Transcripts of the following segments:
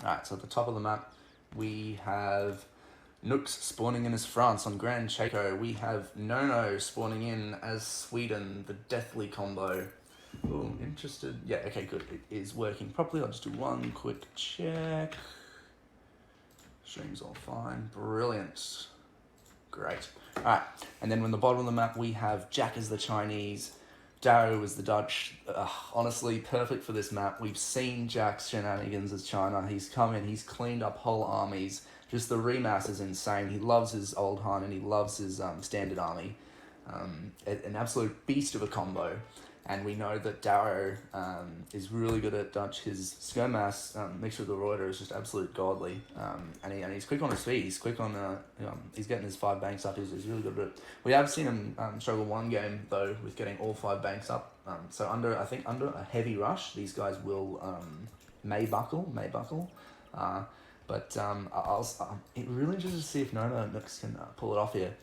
Alright, so at the top of the map, we have Nooks spawning in as France on Grand Chaco. We have Nono spawning in as Sweden, the deathly combo. Ooh, interested. Yeah, okay, good. It is working properly. I'll just do one quick check. Stream's all fine. Brilliant. Great. Alright, and then on the bottom of the map, we have Jack as the Chinese, Darrow as the Dutch. Honestly, perfect for this map. We've seen Jack's shenanigans as China. He's come in, he's cleaned up whole armies. Just the remass is insane. He loves his old Han and he loves his standard army. An absolute beast of a combo. And we know that Darrow is really good at Dutch. His Skirmass mixed with the Reuter is just absolute godly. And he's quick on his feet. He's quick on, he's getting his 5 banks up. He's really good at it. We have seen him struggle one game, though, with getting all 5 banks up. So under a heavy rush, these guys will may buckle. But it really interested to see if Nono and Nooks can pull it off here.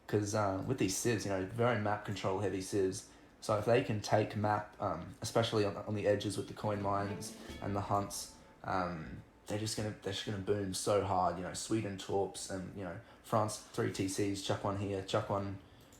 Because with these civs, very map control heavy civs. So if they can take map, especially on the edges with the coin mines and the hunts, they're just gonna boom so hard. Sweden torps and France 3 TCs, chuck one here, chuck one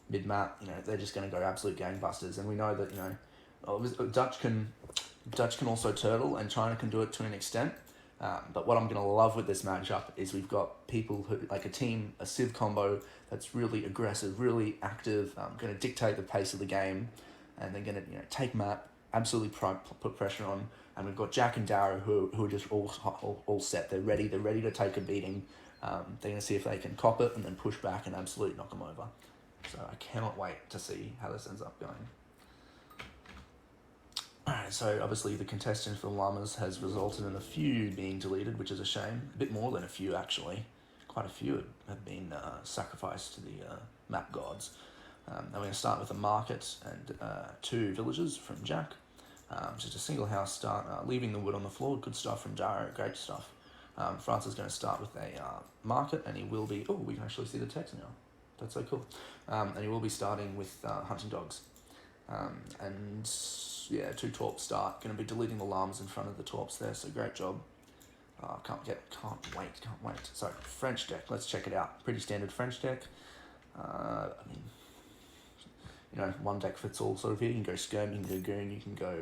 mid map. They're just gonna go absolute gangbusters. And we know that Dutch can also turtle and China can do it to an extent. But what I'm gonna love with this matchup is we've got people who like a civ combo that's really aggressive, really active, gonna dictate the pace of the game. And they're going to take map, absolutely put pressure on. And we've got Jack and Darrow who are just all set. They're ready to take a beating. They're going to see if they can cop it and then push back and absolutely knock them over. So I cannot wait to see how this ends up going. Alright, so obviously the contestant for the Llamas has resulted in a few being deleted, which is a shame. A bit more than a few, actually. Quite a few have been sacrificed to the map gods. And we're going to start with a market and 2 villages from Jack. Just a single house start, leaving the wood on the floor. Good stuff from Darrow, great stuff. France is going to start with a market, and he will be... Oh, we can actually see the text now. That's so cool. And he will be starting with hunting dogs. And yeah, 2 torps start. Going to be deleting the llamas in front of the torps there, so great job. Can't wait. So, French deck, let's check it out. Pretty standard French deck. One deck fits all sort of here. You can go Skirm, you can go Goon, you can go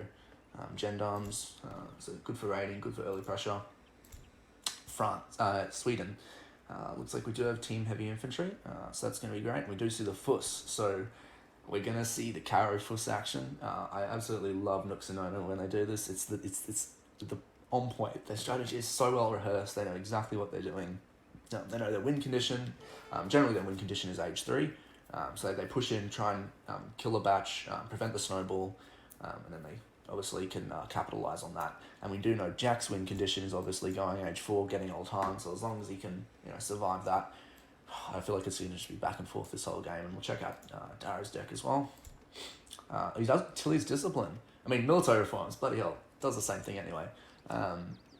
Gendarmes. So good for raiding, good for early pressure. Sweden. Looks like we do have team heavy infantry, so that's going to be great. We do see the Fuss, so we're going to see the Caro Fuss action. I absolutely love Nooks and Nono when they do this. It's the on point. Their strategy is so well rehearsed. They know exactly what they're doing. They know their win condition. Generally, their win condition is age 3. So they push in, try and kill a batch, prevent the snowball, and then they obviously can capitalise on that. And we do know Jack's win condition is obviously going age 4, getting old Han, so as long as he can survive that, I feel like it's going to just be back and forth this whole game. And we'll check out Darrow's deck as well. He does Tilly's Discipline. I mean, military reforms, bloody hell, does the same thing anyway. But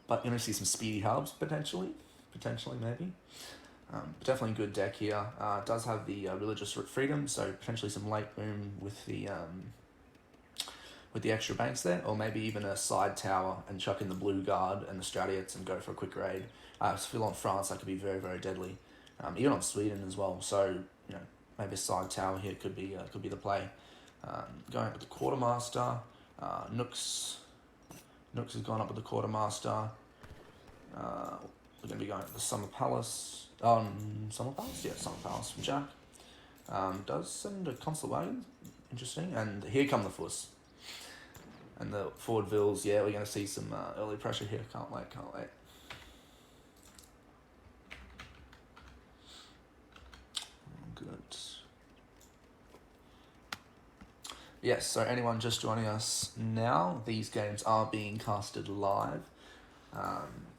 you're going to see some speedy hubs, potentially maybe. But definitely a good deck here. Does have the religious freedom, so potentially some late boom with the extra banks there, or maybe even a side tower and chuck in the blue guard and the Stratiots and go for a quick raid. Still on France, that could be very, very deadly. Even on Sweden as well. So maybe a side tower here could be the play. Going up with the Quartermaster. Nooks has gone up with the Quartermaster. We're going to be going to the Summer Palace. Summer Palace? Yeah, Summer Palace from Jack. Does send a Consul Wagon. Interesting. And here come the Fuss. And the forward vills, yeah, we're going to see some early pressure here. Can't wait. Good. Yes, so anyone just joining us now, these games are being casted live.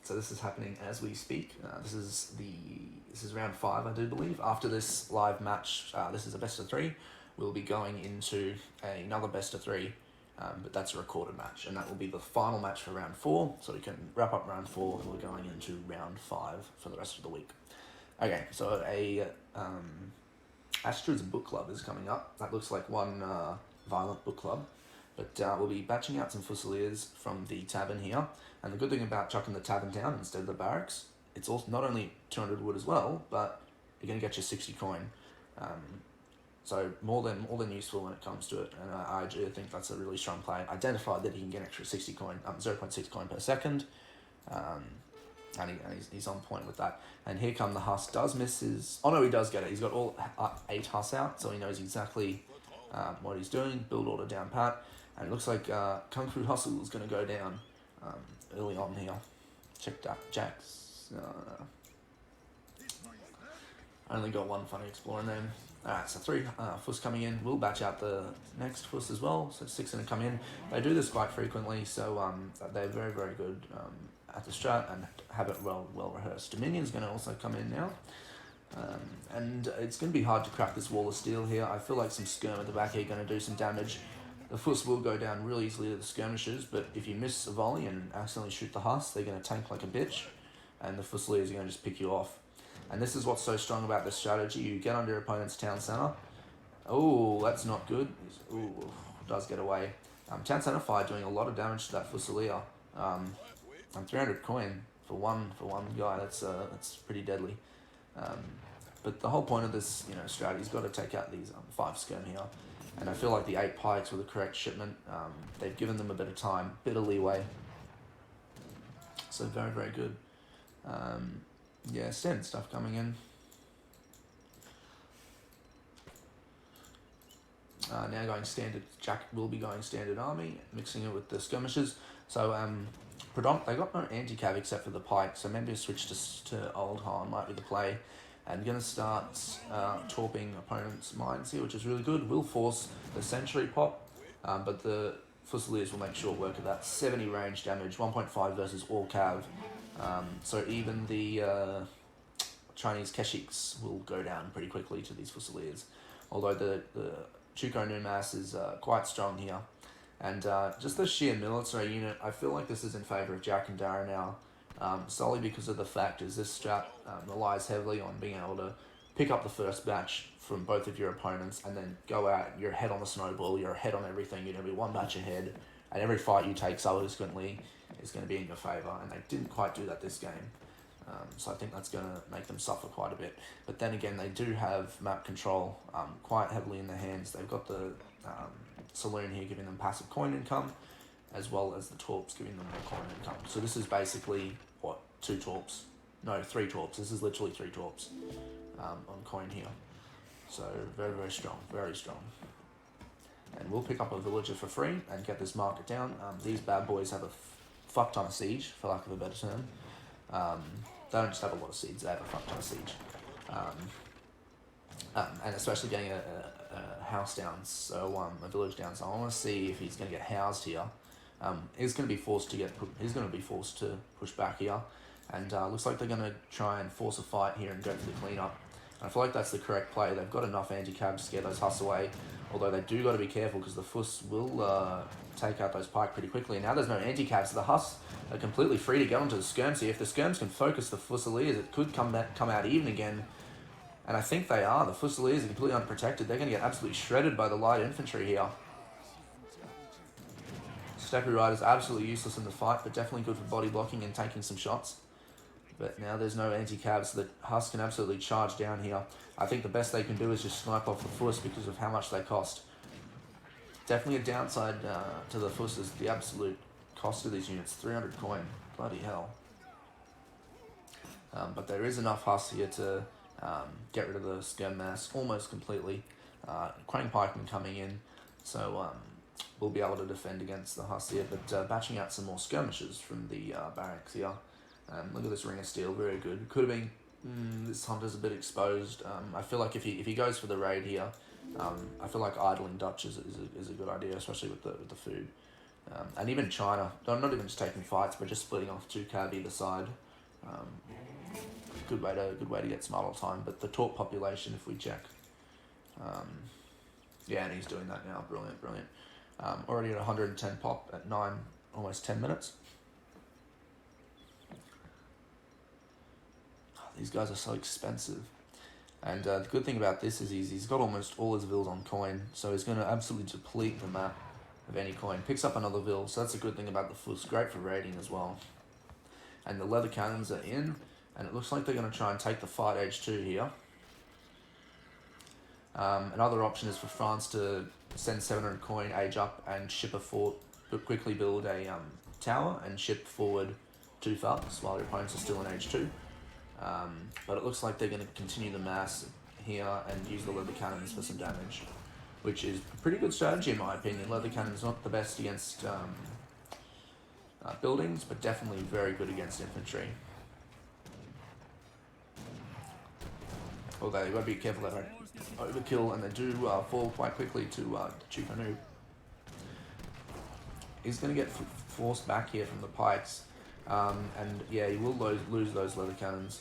So this is happening as we speak. This is round 5, I do believe. After this live match, this is a best of 3. We'll be going into another best of 3, but that's a recorded match, and that will be the final match for round 4. So we can wrap up round 4, and we're going into round 5 for the rest of the week. Okay, so Astrid's book club is coming up. That looks like one violent book club. But we'll be batching out some Fusiliers from the tavern here. And the good thing about chucking the tavern down instead of the barracks, it's also not only 200 wood as well, but you're going to get your 60 coin. So more than useful when it comes to it. And I do think that's a really strong play. Identified that he can get an extra 60 coin, 0.6 coin per second. And he's on point with that. And here come the Husk. Does miss his... Oh no, he does get it. He's got all 8 Husks out, so he knows exactly what he's doing. Build order down pat. And it looks like Kung Fu Hustle is going to go down early on here. Check that. Jack's... only got one funny explorer name. Alright, so 3 Fuss coming in. We'll batch out the next Fuss as well. So 6 going to come in. They do this quite frequently, so they're very, very good at the strat and have it well rehearsed. Dominion's going to also come in now. And it's going to be hard to crack this wall of steel here. I feel like some skirm at the back here going to do some damage. The Fuss will go down really easily to the skirmishers, but if you miss a volley and accidentally shoot the Huss, they're going to tank like a bitch. And the Fusiliers are going to just pick you off. And this is what's so strong about this strategy. You get under your opponent's town centre. Oh, that's not good. Ooh, does get away. Town centre fire doing a lot of damage to that Fusilier. And 300 coin for one guy. That's pretty deadly. But the whole point of this, strategy's got to take out these 5 skirm here. And I feel like the 8 pikes were the correct shipment. They've given them a bit of time, bit of leeway. So very, very good. Yeah, standard stuff coming in. Now going standard, Jack will be going standard army, mixing it with the skirmishers. So they got no anti-cav except for the pike, so maybe a switch to old Han might be the play. And going to start torping opponents' mines here, which is really good. Will force the sentry pop, but the Fusiliers will make short work of that. 70 range damage, 1.5 versus all cav. So even the Chinese Keshiks will go down pretty quickly to these Fusiliers. Although the Chuko Numas is quite strong here. And just the sheer military unit, I feel like this is in favour of Jack and Darrow now. Solely because of the fact is this strat relies heavily on being able to pick up the first batch from both of your opponents and then go out, you're ahead on the snowball, you're ahead on everything, you're going to be one batch ahead, and every fight you take subsequently is going to be in your favour, and they didn't quite do that this game. So I think that's going to make them suffer quite a bit. But then again, they do have map control quite heavily in their hands. They've got the Saloon here giving them passive coin income, as well as the Torps giving them more coin income. So this is basically, 2 Torps? No, 3 Torps. This is literally 3 Torps on coin here. So very, very strong, very strong. And we'll pick up a villager for free and get this market down. These bad boys have a fuck ton of siege, for lack of a better term. They don't just have a lot of siege, they have a fuck ton of siege. And especially getting a house down, so a village down. So I want to see if he's going to get housed here. He's going to be forced to push back here, and looks like they're going to try and force a fight here and go for the cleanup. And I feel like that's the correct play. They've got enough anti-cabs to scare those Huss away, although they do got to be careful because the Fuss will take out those pike pretty quickly. And now there's no anti-cabs, so the Huss are completely free to get onto the skirms here. If the skirms can focus the Fusiliers, it could come out even again. And I think they are. The Fusiliers are completely unprotected. They're going to get absolutely shredded by the light infantry here. Steppy Rider's absolutely useless in the fight, but definitely good for body blocking and taking some shots. But now there's no anti-cabs, so the Huss can absolutely charge down here. I think the best they can do is just snipe off the Fuss because of how much they cost. Definitely a downside to the Fuss is the absolute cost of these units. 300 coin. Bloody hell. But there is enough Huss here to get rid of the skirm mass almost completely. Crane pikemen coming in, so we'll be able to defend against the Huss here. But batching out some more skirmishers from the barracks here. Look at this Ring of Steel, very good. Could have been, this Hunter's a bit exposed. I feel like if he goes for the raid here, I feel like idling Dutch is a good idea, especially with the food. And even China, not even just taking fights, but just splitting off 2 cab either side. Good way to get smart all the time. But the Torp population, if we check, yeah, and he's doing that now. Brilliant. Already at 110 pop at 9, almost 10 minutes. These guys are so expensive. And the good thing about this is he's got almost all his vills on coin, so he's going to absolutely deplete the map of any coin. Picks up another Vil, so that's a good thing about the Fuss. Great for raiding as well. And the leather cannons are in, and it looks like they're going to try and take the fight H2 here. Another option is for France to send 700 coin, age up, and ship a fort, but quickly build a tower and ship forward 2 thugs while your opponents are still in H2. But it looks like they're going to continue the mass here and use the leather cannons for some damage, which is a pretty good strategy in my opinion. Leather cannon's not the best against buildings, but definitely very good against infantry. Although you've got to be careful that don't overkill, and they do fall quite quickly to Chupanu. He's going to get forced back here from the pikes, and yeah, he will lose those leather cannons.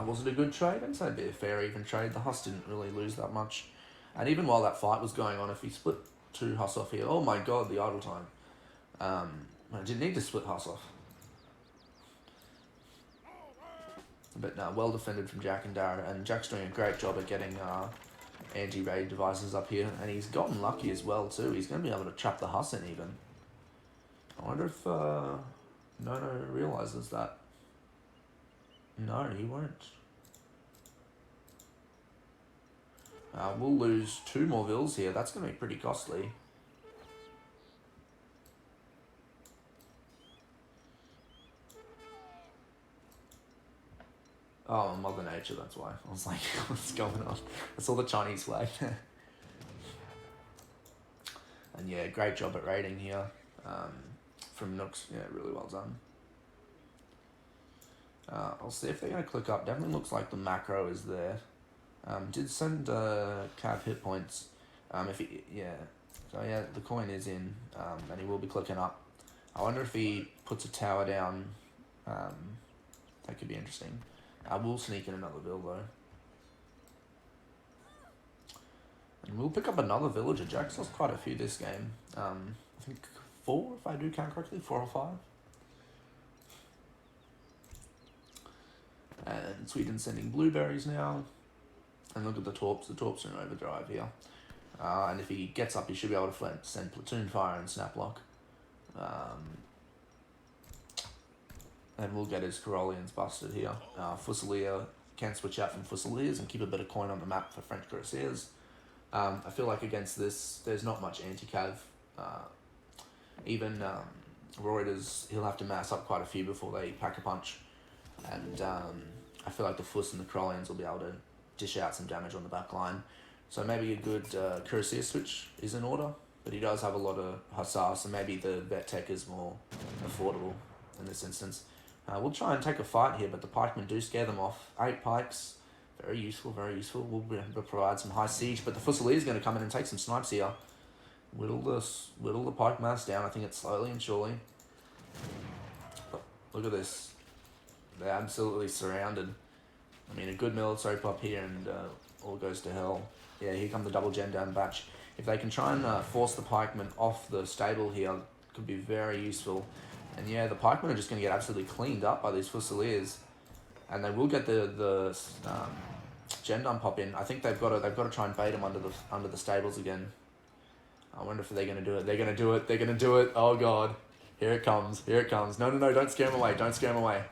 Was it a good trade? I'd say it'd be a fair even trade. The Huss didn't really lose that much, and even while that fight was going on, if he split 2 Huss off here, oh my god, the idle time. I didn't need to split Huss off. But no, well defended from Jack and Darrow, and Jack's doing a great job at getting anti-raid devices up here, and he's gotten lucky as well too. He's going to be able to trap the Huss in even. I wonder if Nono realises that. No, he won't. We'll lose 2 more Vils here. That's going to be pretty costly. Oh, Mother Nature, that's why. I was like, what's going on? I saw the Chinese flag. And yeah, great job at raiding here from Nooks. Yeah, really well done. I'll see if they're going to click up. Definitely looks like the macro is there. Did send Cav hit points. If he, yeah. So yeah, the coin is in, and he will be clicking up. I wonder if he puts a tower down. That could be interesting. I will sneak in another Vil though. And we'll pick up another villager. Jack's lost quite a few this game. I think 4, if I do count correctly, 4 or 5. And Sweden's sending blueberries now. And look at the Torps. The Torps are in overdrive here. And if he gets up, he should be able to send platoon fire and snaplock. And we'll get his Carolians busted here. Fusilier can switch out from Fusiliers and keep a bit of coin on the map for French Cuirassiers. I feel like against this, there's not much anti-cav. Even Reuters, he'll have to mass up quite a few before they pack a punch. And I feel like the Fuss and the Carolians will be able to dish out some damage on the back line. So maybe a good Cuirassier switch is in order. But he does have a lot of Hussar, so maybe the Vet Tech is more affordable in this instance. We'll try and take a fight here, but the pikemen do scare them off. 8 pikes, very useful, very useful. We'll be able to provide some high siege, but the Fusilier is going to come in and take some snipes here. Whittle the pike mass down. I think it's slowly and surely. But look at this. They're absolutely surrounded. I mean, a good military pop here and all goes to hell. Yeah, here come the double gen down batch. If they can try and force the pikemen off the stable here, it could be very useful. And yeah, the pikemen are just going to get absolutely cleaned up by these Fusiliers, and they will get the gen dump pop in. I think they've got to try and bait them under the stables again. I wonder if they're going to do it. They're going to do it. They're going to do it. Oh god, here it comes. Here it comes. No, don't scare him away. Don't scare him away.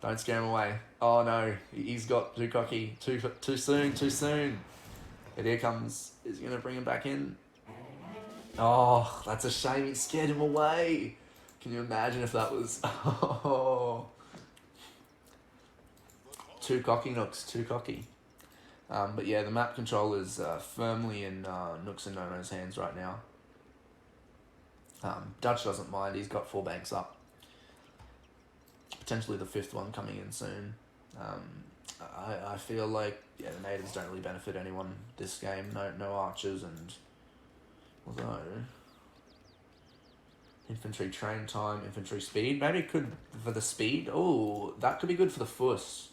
Don't scare him away. Oh no, he's got too cocky. Too soon. But here comes. Is he going to bring him back in? Oh, that's a shame. He scared him away. Can you imagine if that was... Oh. Too cocky, Nooks. Too cocky. But yeah, the map control is firmly in Nooks and Nono's hands right now. Dutch doesn't mind. He's got 4 banks up. Potentially the 5th one coming in soon. I feel like the natives don't really benefit anyone this game. No archers, and although infantry train time, infantry speed. Maybe it could for the speed. Oh, that could be good for the Fuss.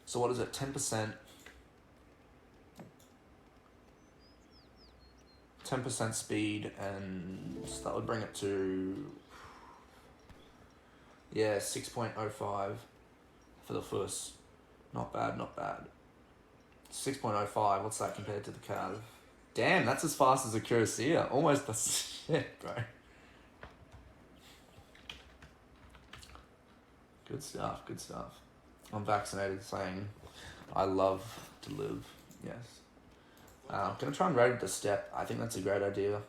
So what is it? 10%. 10% speed, and that would bring it to 6.05 for the Fuss. Not bad. 6.05. What's that compared to the Cav? Damn, that's as fast as a Cuirassier. Almost the shit, bro. Good stuff, good stuff. I'm vaccinated, saying I love to live. Yes. Gonna try and raid with the step. I think that's a great idea.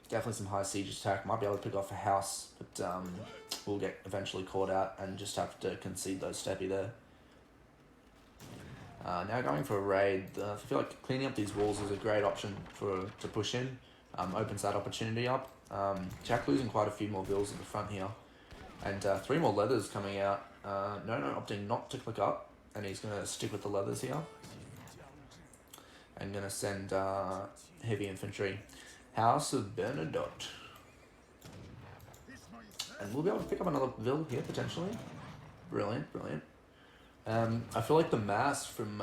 Definitely some high siege attack. Might be able to pick off a house, but we'll get eventually caught out and just have to concede those steppy there. Now going for a raid. I feel like cleaning up these walls is a great option to push in. Opens that opportunity up. Jack losing quite a few more vills at the front here. And 3 more leathers coming out. Nono opting not to click up. And he's going to stick with the leathers here. And going to send heavy infantry. House of Bernadotte. And we'll be able to pick up another vill here, potentially. Brilliant, brilliant. I feel like the mass from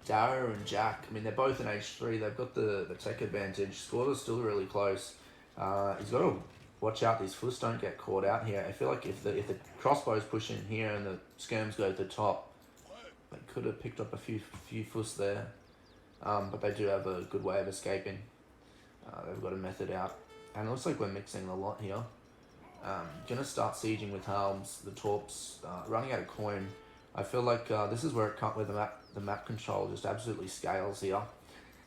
Darrow and Jack, I mean, they're both in H3. They've got the tech advantage. Scores are still really close. He's got to watch out these fuss don't get caught out here. I feel like if the crossbows push in here and the skirms go to the top, they could have picked up a few fuss there. But they do have a good way of escaping. They've got a method out. And it looks like we're mixing a lot here. Gonna start sieging with Helms, the Torps, running out of coin. I feel like this is where the map control just absolutely scales here.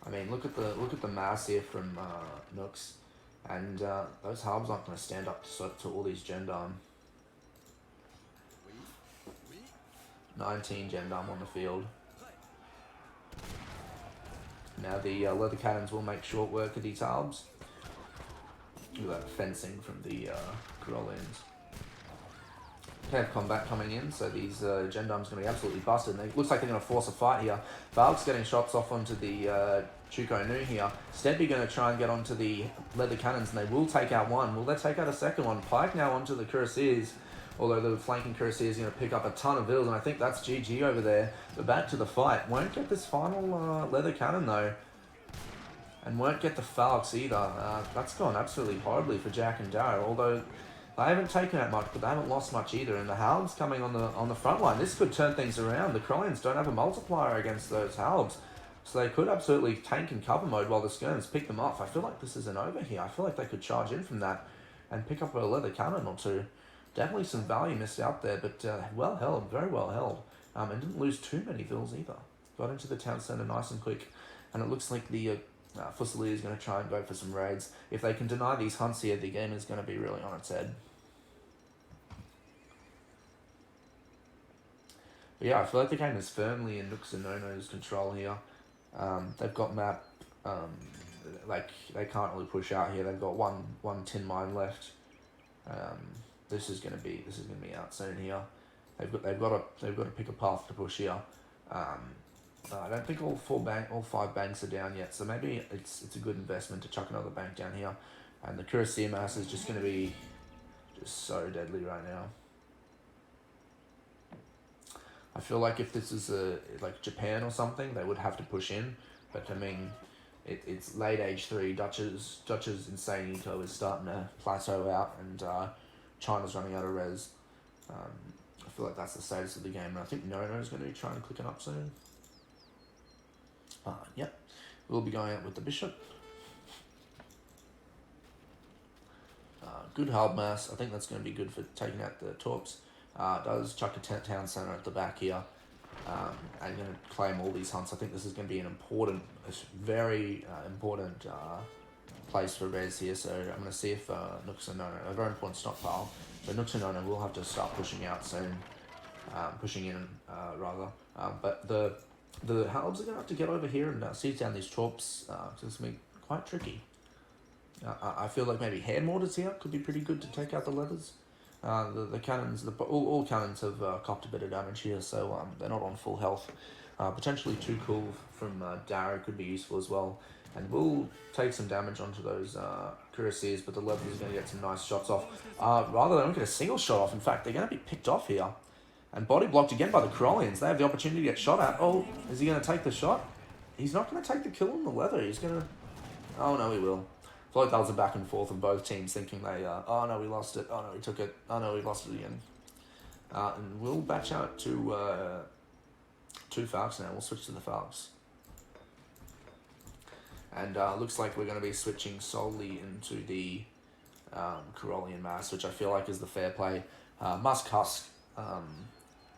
I mean, look at the mass here from Nooks, and those Helms aren't going to stand up to all these Gendarme. 19 Gendarme on the field. Now the leather cannons will make short work of these Helms. Look at that fencing from the Corollians. Have combat coming in, so these Gendarme's going to be absolutely busted. And it looks like they're going to force a fight here. Valk's getting shots off onto the Chuko Nu here. Steppy going to try and get onto the leather cannons, and they will take out one. Will they take out a second one? Pike now onto the Cuirassiers, although the flanking Cuirassiers is going to pick up a ton of vills, and I think that's GG over there. But back to the fight. Won't get this final leather cannon though. And won't get the Falx either. That's gone absolutely horribly for Jack and Darrow, although they haven't taken out much, but they haven't lost much either. And the Halbs coming on the front line. This could turn things around. The Corollians don't have a multiplier against those Halbs, so they could absolutely tank in cover mode while the Skirms pick them off. I feel like this isn't over here. I feel like they could charge in from that and pick up a leather cannon or two. Definitely some value missed out there, but well held, very well held. And didn't lose too many vills either. Got into the town centre nice and quick. And it looks like the Fusilier is going to try and go for some raids. If they can deny these hunts here, the game is going to be really on its head. But yeah, I feel like the game is firmly in Nooks and Nono's control here. They've got map, like they can't really push out here. They've got one tin mine left. This is gonna be out soon here. They've got to pick a path to push here. I don't think all 5 banks are down yet, so maybe it's a good investment to chuck another bank down here. And the Cuirassier mass is just going to be just so deadly right now. I feel like if this is like Japan or something, they would have to push in. But I mean, it's late H3. Dutch's insane eco is starting to plateau out, and China's running out of res. I feel like that's the status of the game, and I think Nono's going to be trying to click it up soon. Yep, we'll be going out with the Bishop. Good hard mass. I think that's going to be good for taking out the Torps. Does chuck a town centre at the back here. And going to claim all these hunts. I think this is going to be an very important place for res here. So I'm going to see if Nooks and Nono, a very important stockpile. But Nooks and Nono will have to start pushing out soon. Pushing in, rather. But the Halbs are going to have to get over here and siege down these Torps. It's going to be quite tricky. I feel like maybe hand mortars here could be pretty good to take out the leathers. The cannons, all cannons have copped a bit of damage here, so they're not on full health. Potentially too cool from Darrow could be useful as well. And we'll take some damage onto those Cuirassiers, but the leathers are going to get some nice shots off. Rather, they don't get a single shot off. In fact, they're going to be picked off here. And body blocked again by the Corollians. They have the opportunity to get shot at. Oh, is he going to take the shot? He's not going to take the kill on the leather. He's going to... Oh, no, he will. I feel like that was a back and forth of both teams thinking they... oh, no, we lost it. Oh, no, we took it. Oh, no, we lost it again. And we'll batch out to 2 Falcons now. We'll switch to the Falcons. And looks like we're going to be switching solely into the Carolean Mass, which I feel like is the fair play. Musk Husk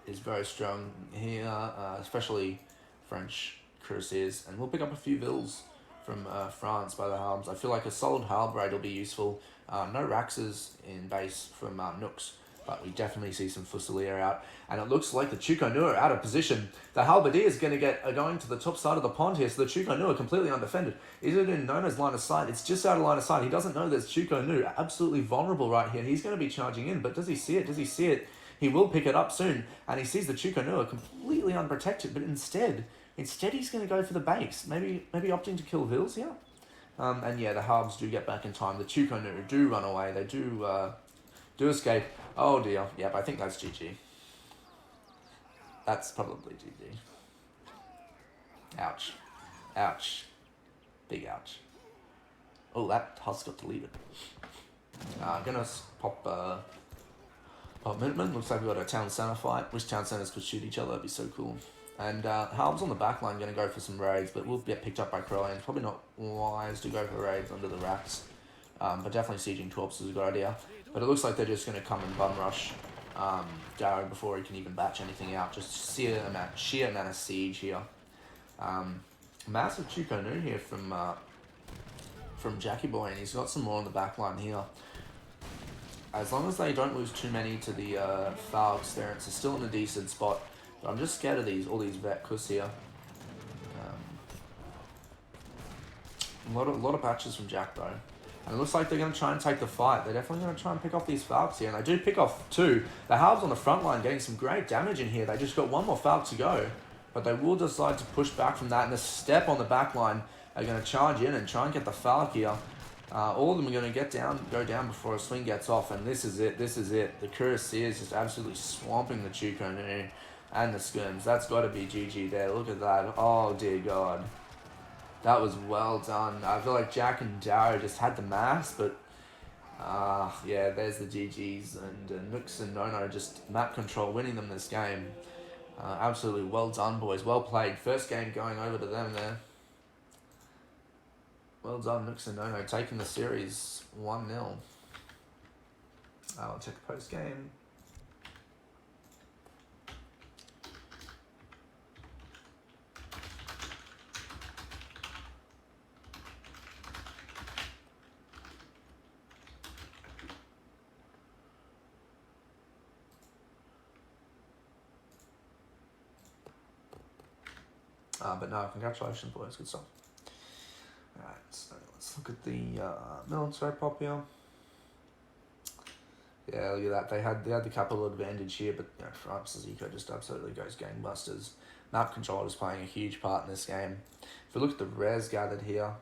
is very strong here, especially French cuirassiers, and we'll pick up a few vills from France by the Harms. I feel like a solid halbrand will be useful. No Raxes in base from Nooks, but we definitely see some Fusilier out. And it looks like the Chuko are out of position. The Halberdier is going to get going to the top side of the pond here, so the Chuko are completely undefended. Is it in Nono's line of sight? It's just out of line of sight. He doesn't know there's Chuko absolutely vulnerable right here. He's going to be charging in, but does he see it? Does he see it? He will pick it up soon, and he sees the Chuko completely unprotected, but instead he's going to go for the base. Maybe opting to kill Vils here. And yeah, the Harbs do get back in time. The Chuko do run away. They do escape. Oh dear. Yep, I think that's GG. That's probably GG. Ouch. Ouch. Big ouch. Oh, that Husk got deleted. Gonna pop Minutemen. Looks like we've got a town center fight. Wish town centers could shoot each other. That'd be so cool. And Halb's on the back line going to go for some raids, but we'll get picked up by Corellians. Probably not wise to go for raids under the racks. But definitely sieging Torps is a good idea. But it looks like they're just going to come and bum rush Darrow before he can even batch anything out. Just sheer amount of siege here. Massive Chuko here from Jackie Boy, and he's got some more on the back line here. As long as they don't lose too many to the Falks, they're still in a decent spot. But I'm just scared of all these vet kuss here. A lot of patches from Jack though. And it looks like they're going to try and take the fight. They're definitely going to try and pick off these Falks here. And they do pick off two. The Halves on the front line getting some great damage in here. They just got one more Falk to go. But they will decide to push back from that. And the step on the back line are going to charge in and try and get the Falk here. All of them are going to go down before a swing gets off. And this is it. The Cuirassier is just absolutely swamping the Chuko and the Skirms. That's got to be GG there. Look at that. Oh, dear God. That was well done. I feel like Jack and Darrow just had the mass, but yeah, there's the GGs. And Nooks and Nono just map control, winning them this game. Absolutely well done, boys. Well played. First game going over to them there. Well done, Nooks and Nono, taking the series 1-0. I'll check the post-game. But no, congratulations, boys. Good stuff. Alright, so let's look at the military pop here. Yeah, look at that. They had the capital advantage here, but you know, France's eco just absolutely goes gangbusters. Map control is playing a huge part in this game. If we look at the res gathered here,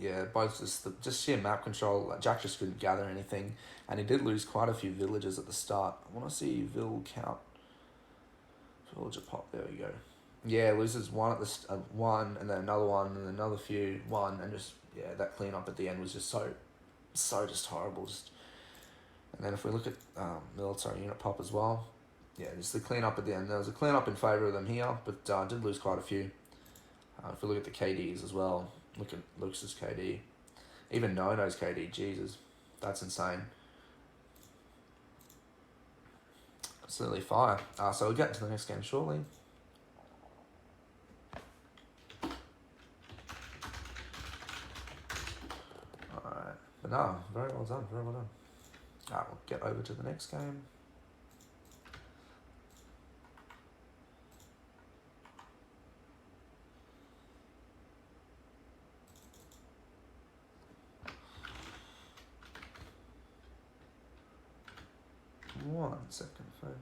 yeah, both just sheer map control. Jack just couldn't gather anything, and he did lose quite a few villages at the start. I want to see Vil count. Villager pop. There we go. Yeah, loses one at the one, and then another one, and another few, one, and just yeah, that cleanup at the end was just so just horrible. And then if we look at military unit pop as well, yeah, just the cleanup at the end. There was a cleanup in favour of them here, but did lose quite a few. If we look at the KDs as well, look at Lux's KD, even Nono's KD. Jesus, that's insane. Absolutely fire. So we'll get into the next game shortly. But no, very well done, very well done. Alright, we'll get over to the next game. One second, folks.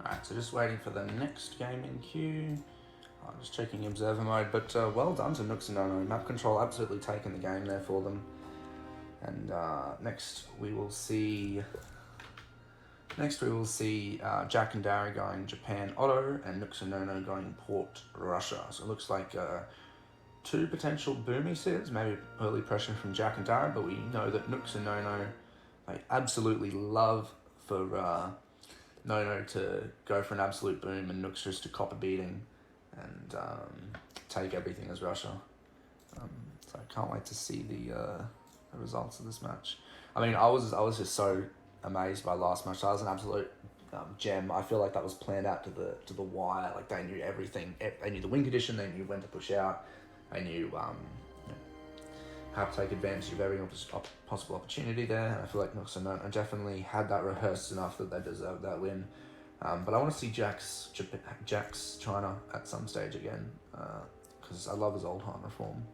Alright, so just waiting for the next game in queue. Just checking observer mode, but well done to Nooks and Nono. Map control absolutely taking the game there for them. And next we will see Jack and Darrow going Japan Auto and Nooks and Nono going Port Russia. So it looks like two potential boomy sets, maybe early pressure from Jack and Darrow, but we know that Nooks and Nono, they absolutely love for Nono to go for an absolute boom and Nooks just to cop a beating and take everything as Russia. So I can't wait to see the results of this match. I mean, I was just so amazed by last match. That was an absolute gem. I feel like that was planned out to the wire. Like they knew everything. They knew the win condition. They knew when to push out. They knew how to take advantage of every possible opportunity there. And I feel like Nooks and Nono definitely had that rehearsed enough that they deserved that win. But I want to see Jack's China at some stage again, because I love his old Hunter form.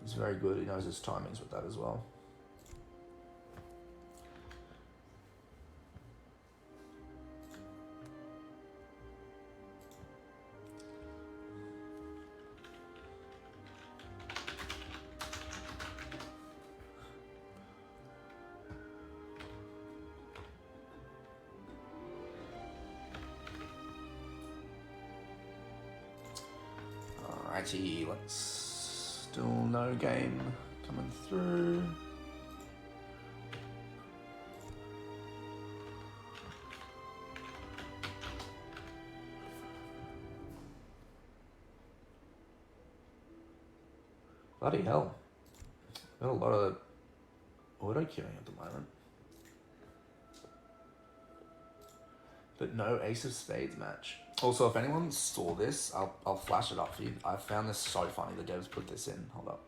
He's very good. He knows his timings with that as well. Alrighty, still no game coming through. Bloody hell. Got a lot of auto queuing at the moment. But no Ace of Spades match. Also, if anyone saw this, I'll flash it up for you. I found this so funny. The devs put this in. Hold up.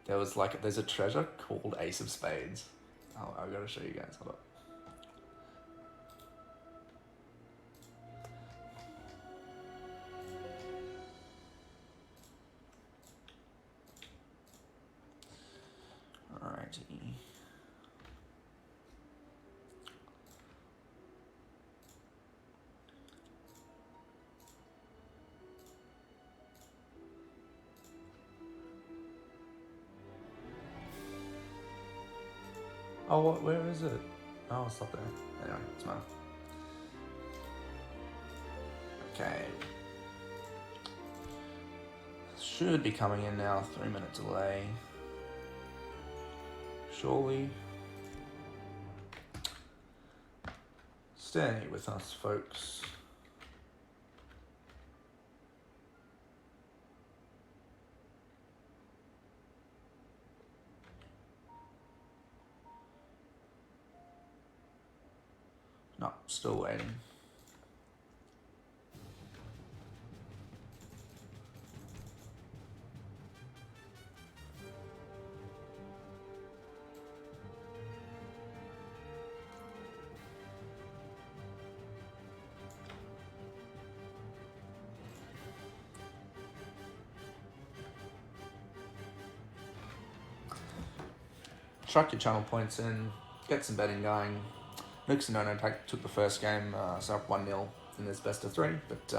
There's a treasure called Ace of Spades. Oh, I've got to show you guys. Hold up. Alrighty. Oh, where is it? Oh, it's up there. Anyway, it's mine. Okay. Should be coming in now. 3-minute delay. Surely. Stay with us, folks. No, still waiting. Chuck your channel points in, get some betting going. Nooks and Nono took the first game, so up 1-0 in this best of 3, but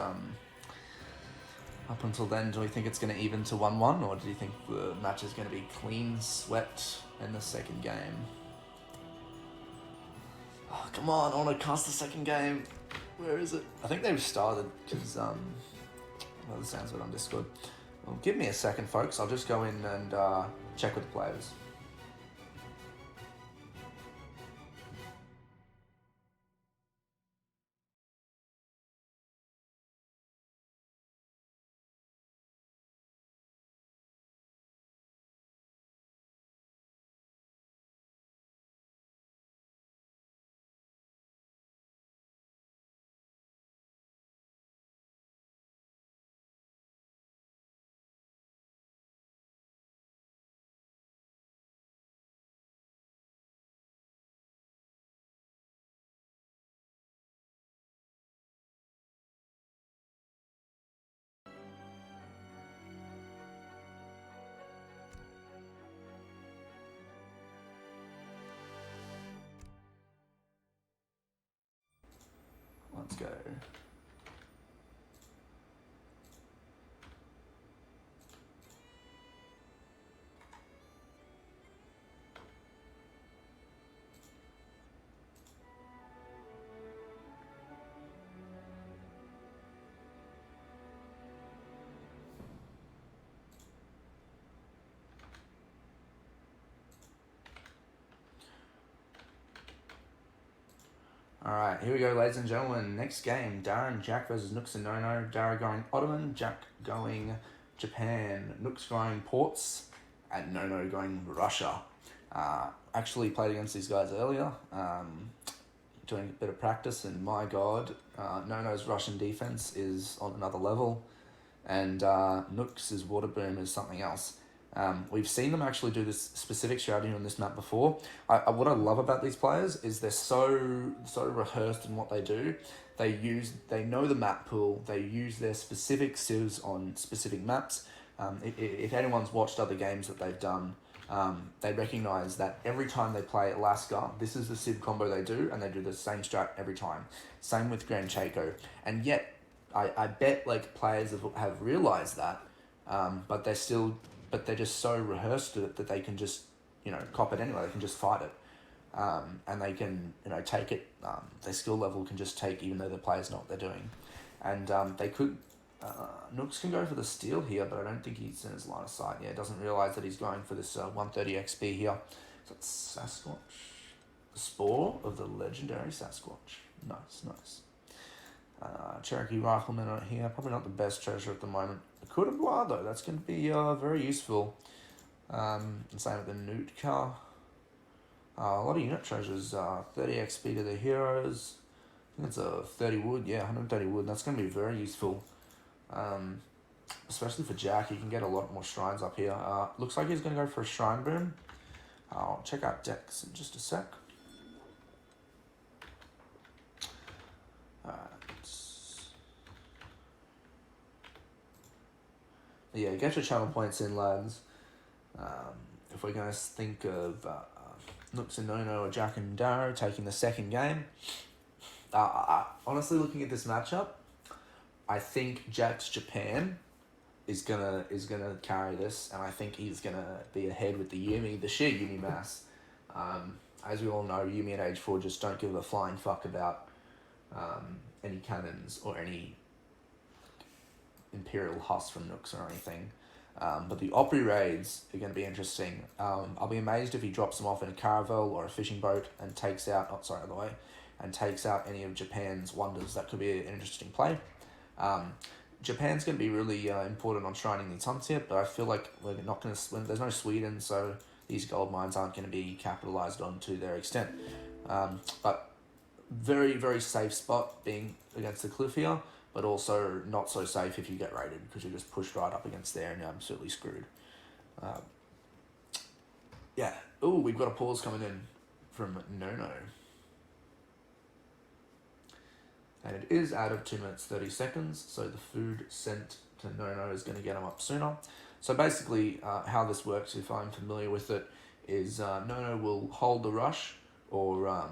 Up until then, do we think it's going to even to 1-1, or do you think the match is going to be clean swept in the second game? Oh, come on, I want to cast the second game. Where is it? I think they've started, because, well, this sounds good on Discord. Well, give me a second, folks. I'll just go in and check with the players. Let's go. Alright, here we go, ladies and gentlemen. Next game, Darren Jack versus Nooks and Nono. Darrow going Ottoman, Jack going Japan, Nooks going Ports, and Nono going Russia. Actually played against these guys earlier, doing a bit of practice, and my god, Nono's Russian defense is on another level, and Nooks' water boom is something else. We've seen them actually do this specific strategy on this map before. What I love about these players is they're so rehearsed in what they do. They know the map pool. They use their specific civs on specific maps. If anyone's watched other games that they've done, they recognize that every time they play Alaska, this is the civ combo they do, and they do the same strat every time. Same with Grand Chaco, and yet I bet like players have realized that, but they're just so rehearsed at it that they can just, cop it anyway. They can just fight it. And they can, take it. Their skill level can just take, even though the players know what they're doing. And they could, Nooks can go for the steal here, but I don't think he's in his line of sight. Yeah, doesn't realise that he's going for this 130 XP here. So it's Sasquatch. The Spore of the legendary Sasquatch. Nice. Cherokee Rifleman out here. Probably not the best treasure at the moment. The Coup de Bois, though, that's going to be very useful. And same with the Newt car. A lot of unit treasures. 30 XP to the heroes. I think it's a 30 wood. Yeah, 130 wood. That's going to be very useful. Especially for Jack. He can get a lot more shrines up here. Looks like he's going to go for a shrine boom. I'll check out decks in just a sec. Yeah, get your channel points in, lads. If we're going to think of Nooks and Nono or Jack and Darrow taking the second game, honestly, looking at this matchup, I think Jack's Japan is gonna carry this, and I think he's gonna be ahead with the Yumi, the sheer Yumi mass. As we all know, Yumi at age 4 just don't give a flying fuck about any cannons or any Imperial Huss from Nooks or anything. But the Opry raids are going to be interesting. I'll be amazed if he drops them off in a caravel or a fishing boat and takes out, and takes out any of Japan's wonders. That could be an interesting play. Japan's going to be really important on shrining these hunts here, but I feel like we're not going to. There's no Sweden, so these gold mines aren't going to be capitalized on to their extent. But very, very safe spot being against the cliff here, but also not so safe if you get raided, because you're just pushed right up against there and you're absolutely screwed. Yeah. Oh, we've got a pause coming in from Nono. And it is out of 2 minutes 30 seconds, so the food sent to Nono is going to get him up sooner. So basically, how this works, if I'm familiar with it, is Nono will hold the rush, or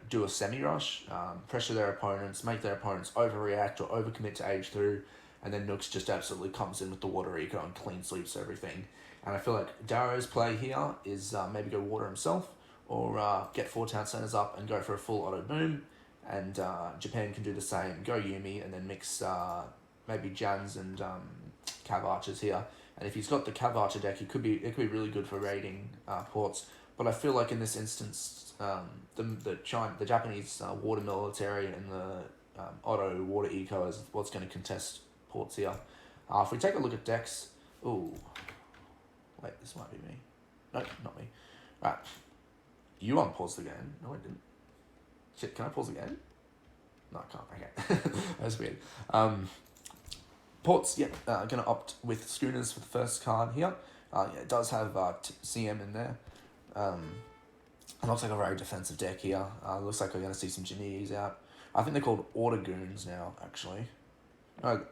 do a semi-rush, pressure their opponents, make their opponents overreact or overcommit to age through, and then Nooks just absolutely comes in with the water eco and clean sweeps everything. And I feel like Darrow's play here is maybe go water himself, or get 4 town centers up and go for a full auto boom, and Japan can do the same, go Yumi, and then mix maybe Jans and Cav Archers here. And if he's got the Cav Archer deck, it could be really good for raiding ports. But I feel like in this instance, the Japanese water military and the auto water eco is what's going to contest ports here. If we take a look at decks, ooh, wait, this might be me. No, not me. Right, you unpause the game. No, I didn't. Shit, can I pause the game? No, I can't. Okay, that's weird. Ports, yeah, going to opt with Schooners for the first card here. Yeah, it does have CM in there. It looks like a very defensive deck here. Looks like we're going to see some Genies out. I think they're called Order Goons now, actually. No,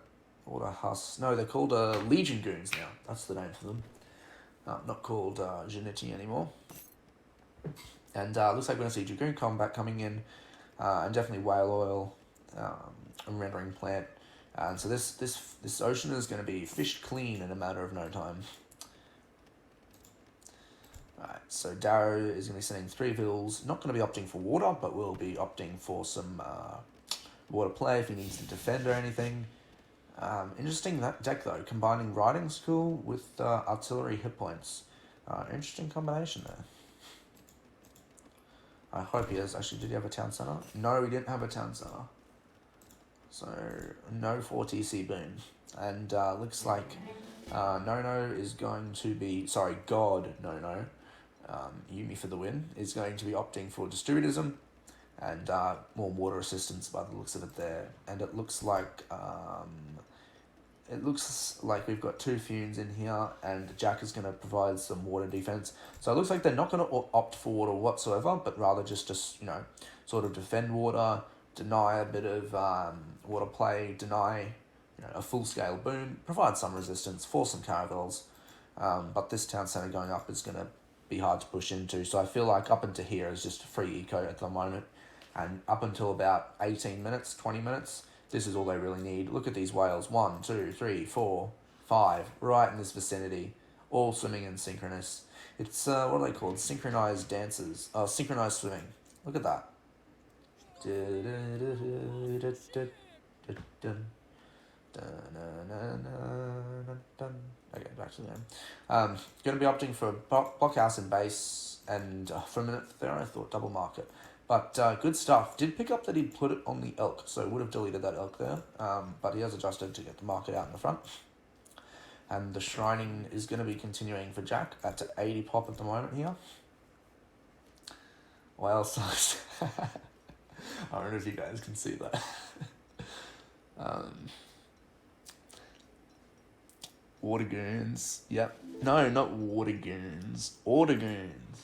Order Hus. No, they're called Legion Goons now. That's the name for them. Not called Geniti anymore. And looks like we're going to see Dragoon Combat coming in, and definitely Whale Oil, and Rendering Plant. And so this ocean is going to be fished clean in a matter of no time. Right, so Darrow is going to be sending 3 vills. Not going to be opting for water, but will be opting for some water play if he needs to defend or anything. Interesting that deck though, combining Riding School with artillery hit points. Interesting combination there. I hope he is. Actually, did he have a town center? No, he didn't have a town center. So, no 4TC boon. And looks like Nono is going to be... Sorry, God Nono. Yumi for the win. Is going to be opting for Distributism and more water assistance by the looks of it there. And it looks like... we've got 2 Funes in here, and Jack is going to provide some water defense. So it looks like they're not going to opt for water whatsoever, but rather just sort of defend water, deny a bit of water play, deny a full-scale boom, provide some resistance, force some caravels. But this town centre going up is going to be hard to push into. So I feel like up into here is just free eco at the moment. And up until about 18 minutes, 20 minutes, this is all they really need. Look at these whales. 1, 2, 3, 4, 5, right in this vicinity. All swimming in synchronous. It's, what are they called? Synchronized dances. Oh, synchronized swimming. Look at that. Okay, back to them. Going to be opting for blockhouse and base, and for a minute there I thought double market. But good stuff. Did pick up that he put it on the elk, so would have deleted that elk there. But he has adjusted to get the market out in the front. And the shrining is going to be continuing for Jack at 80 pop at the moment here. Whale size. I don't know if you guys can see that. Water Goons. Yep. No, not Water Goons. Order Goons.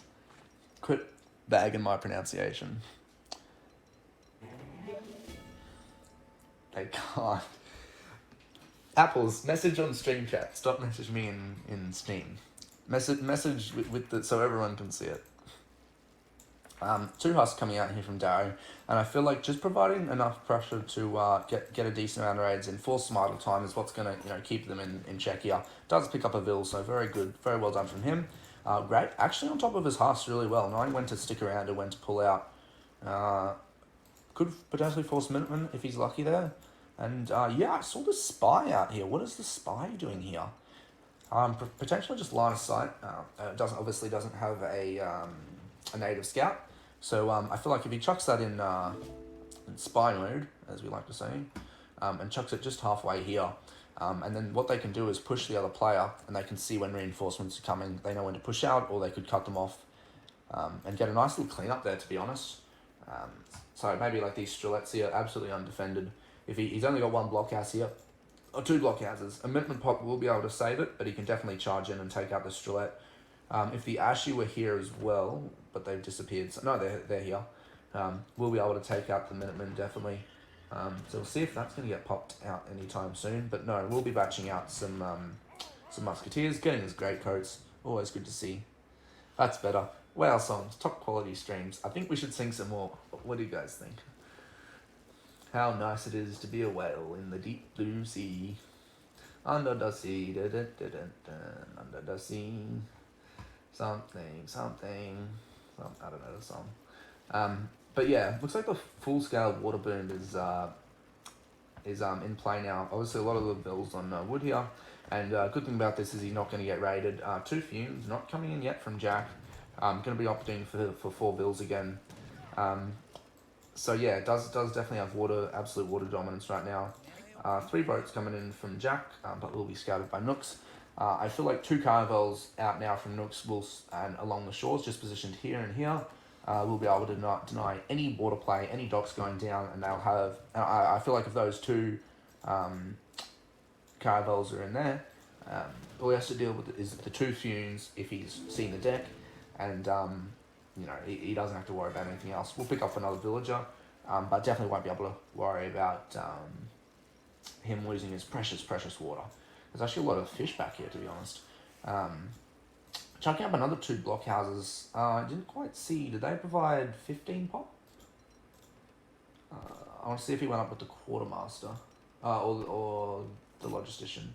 Quit bagging my pronunciation. They can't. Apples, message on Stream Chat. Stop messaging me in Steam. Message with the so everyone can see it. 2 husks coming out here from Darrow, and I feel like just providing enough pressure to get a decent amount of raids and force some idle time is what's going to keep them in check here. Does pick up a Vill, so very good, very well done from him. Great, actually on top of his husks really well, knowing when to stick around and when to pull out. Could potentially force Minuteman if he's lucky there. And yeah, I saw the Spy out here. What is the Spy doing here? Potentially just line of sight. It obviously doesn't have a native scout. So I feel like if he chucks that in spy mode, as we like to say, and chucks it just halfway here, and then what they can do is push the other player, and they can see when reinforcements are coming. They know when to push out, or they could cut them off, and get a nice little cleanup there, to be honest. So maybe like these Strelets here, absolutely undefended. If he's only got 1 blockhouse here, or 2 blockhouses, a Minuteman Pop will be able to save it, but he can definitely charge in and take out the Strelet. If the Ashy were here as well, but they've disappeared. So, no, they're here. We'll be able to take out the Minutemen, definitely. So we'll see if that's going to get popped out anytime soon. But no, we'll be batching out some Musketeers, getting his greatcoats. Always good to see. That's better. Whale songs, top quality streams. I think we should sing some more. What do you guys think? How nice it is to be a whale in the deep blue sea. Under the sea, under the sea, something. I don't know the song. But yeah, looks like the full scale water boom is in play now. Obviously, a lot of the bills on wood here, and good thing about this is he's not going to get raided. 2 fumes not coming in yet from Jack. Going to be opting for 4 bills again. So yeah, it does definitely have absolute water dominance right now. 3 boats coming in from Jack, but will be scouted by Nooks. I feel like 2 caravels out now from Nooks and along the shores, just positioned here and here. Will be able to not deny any water play, any docks going down, and they'll have. I feel like if those 2 caravels are in there, all he has to deal with is the 2 fumes if he's seen the deck, and he doesn't have to worry about anything else. We'll pick up another villager, but definitely won't be able to worry about him losing his precious water. There's actually a lot of fish back here, to be honest. Chucking up another 2 blockhouses. I didn't quite see. Did they provide 15 pop? I want to see if he went up with the quartermaster, or the logistician.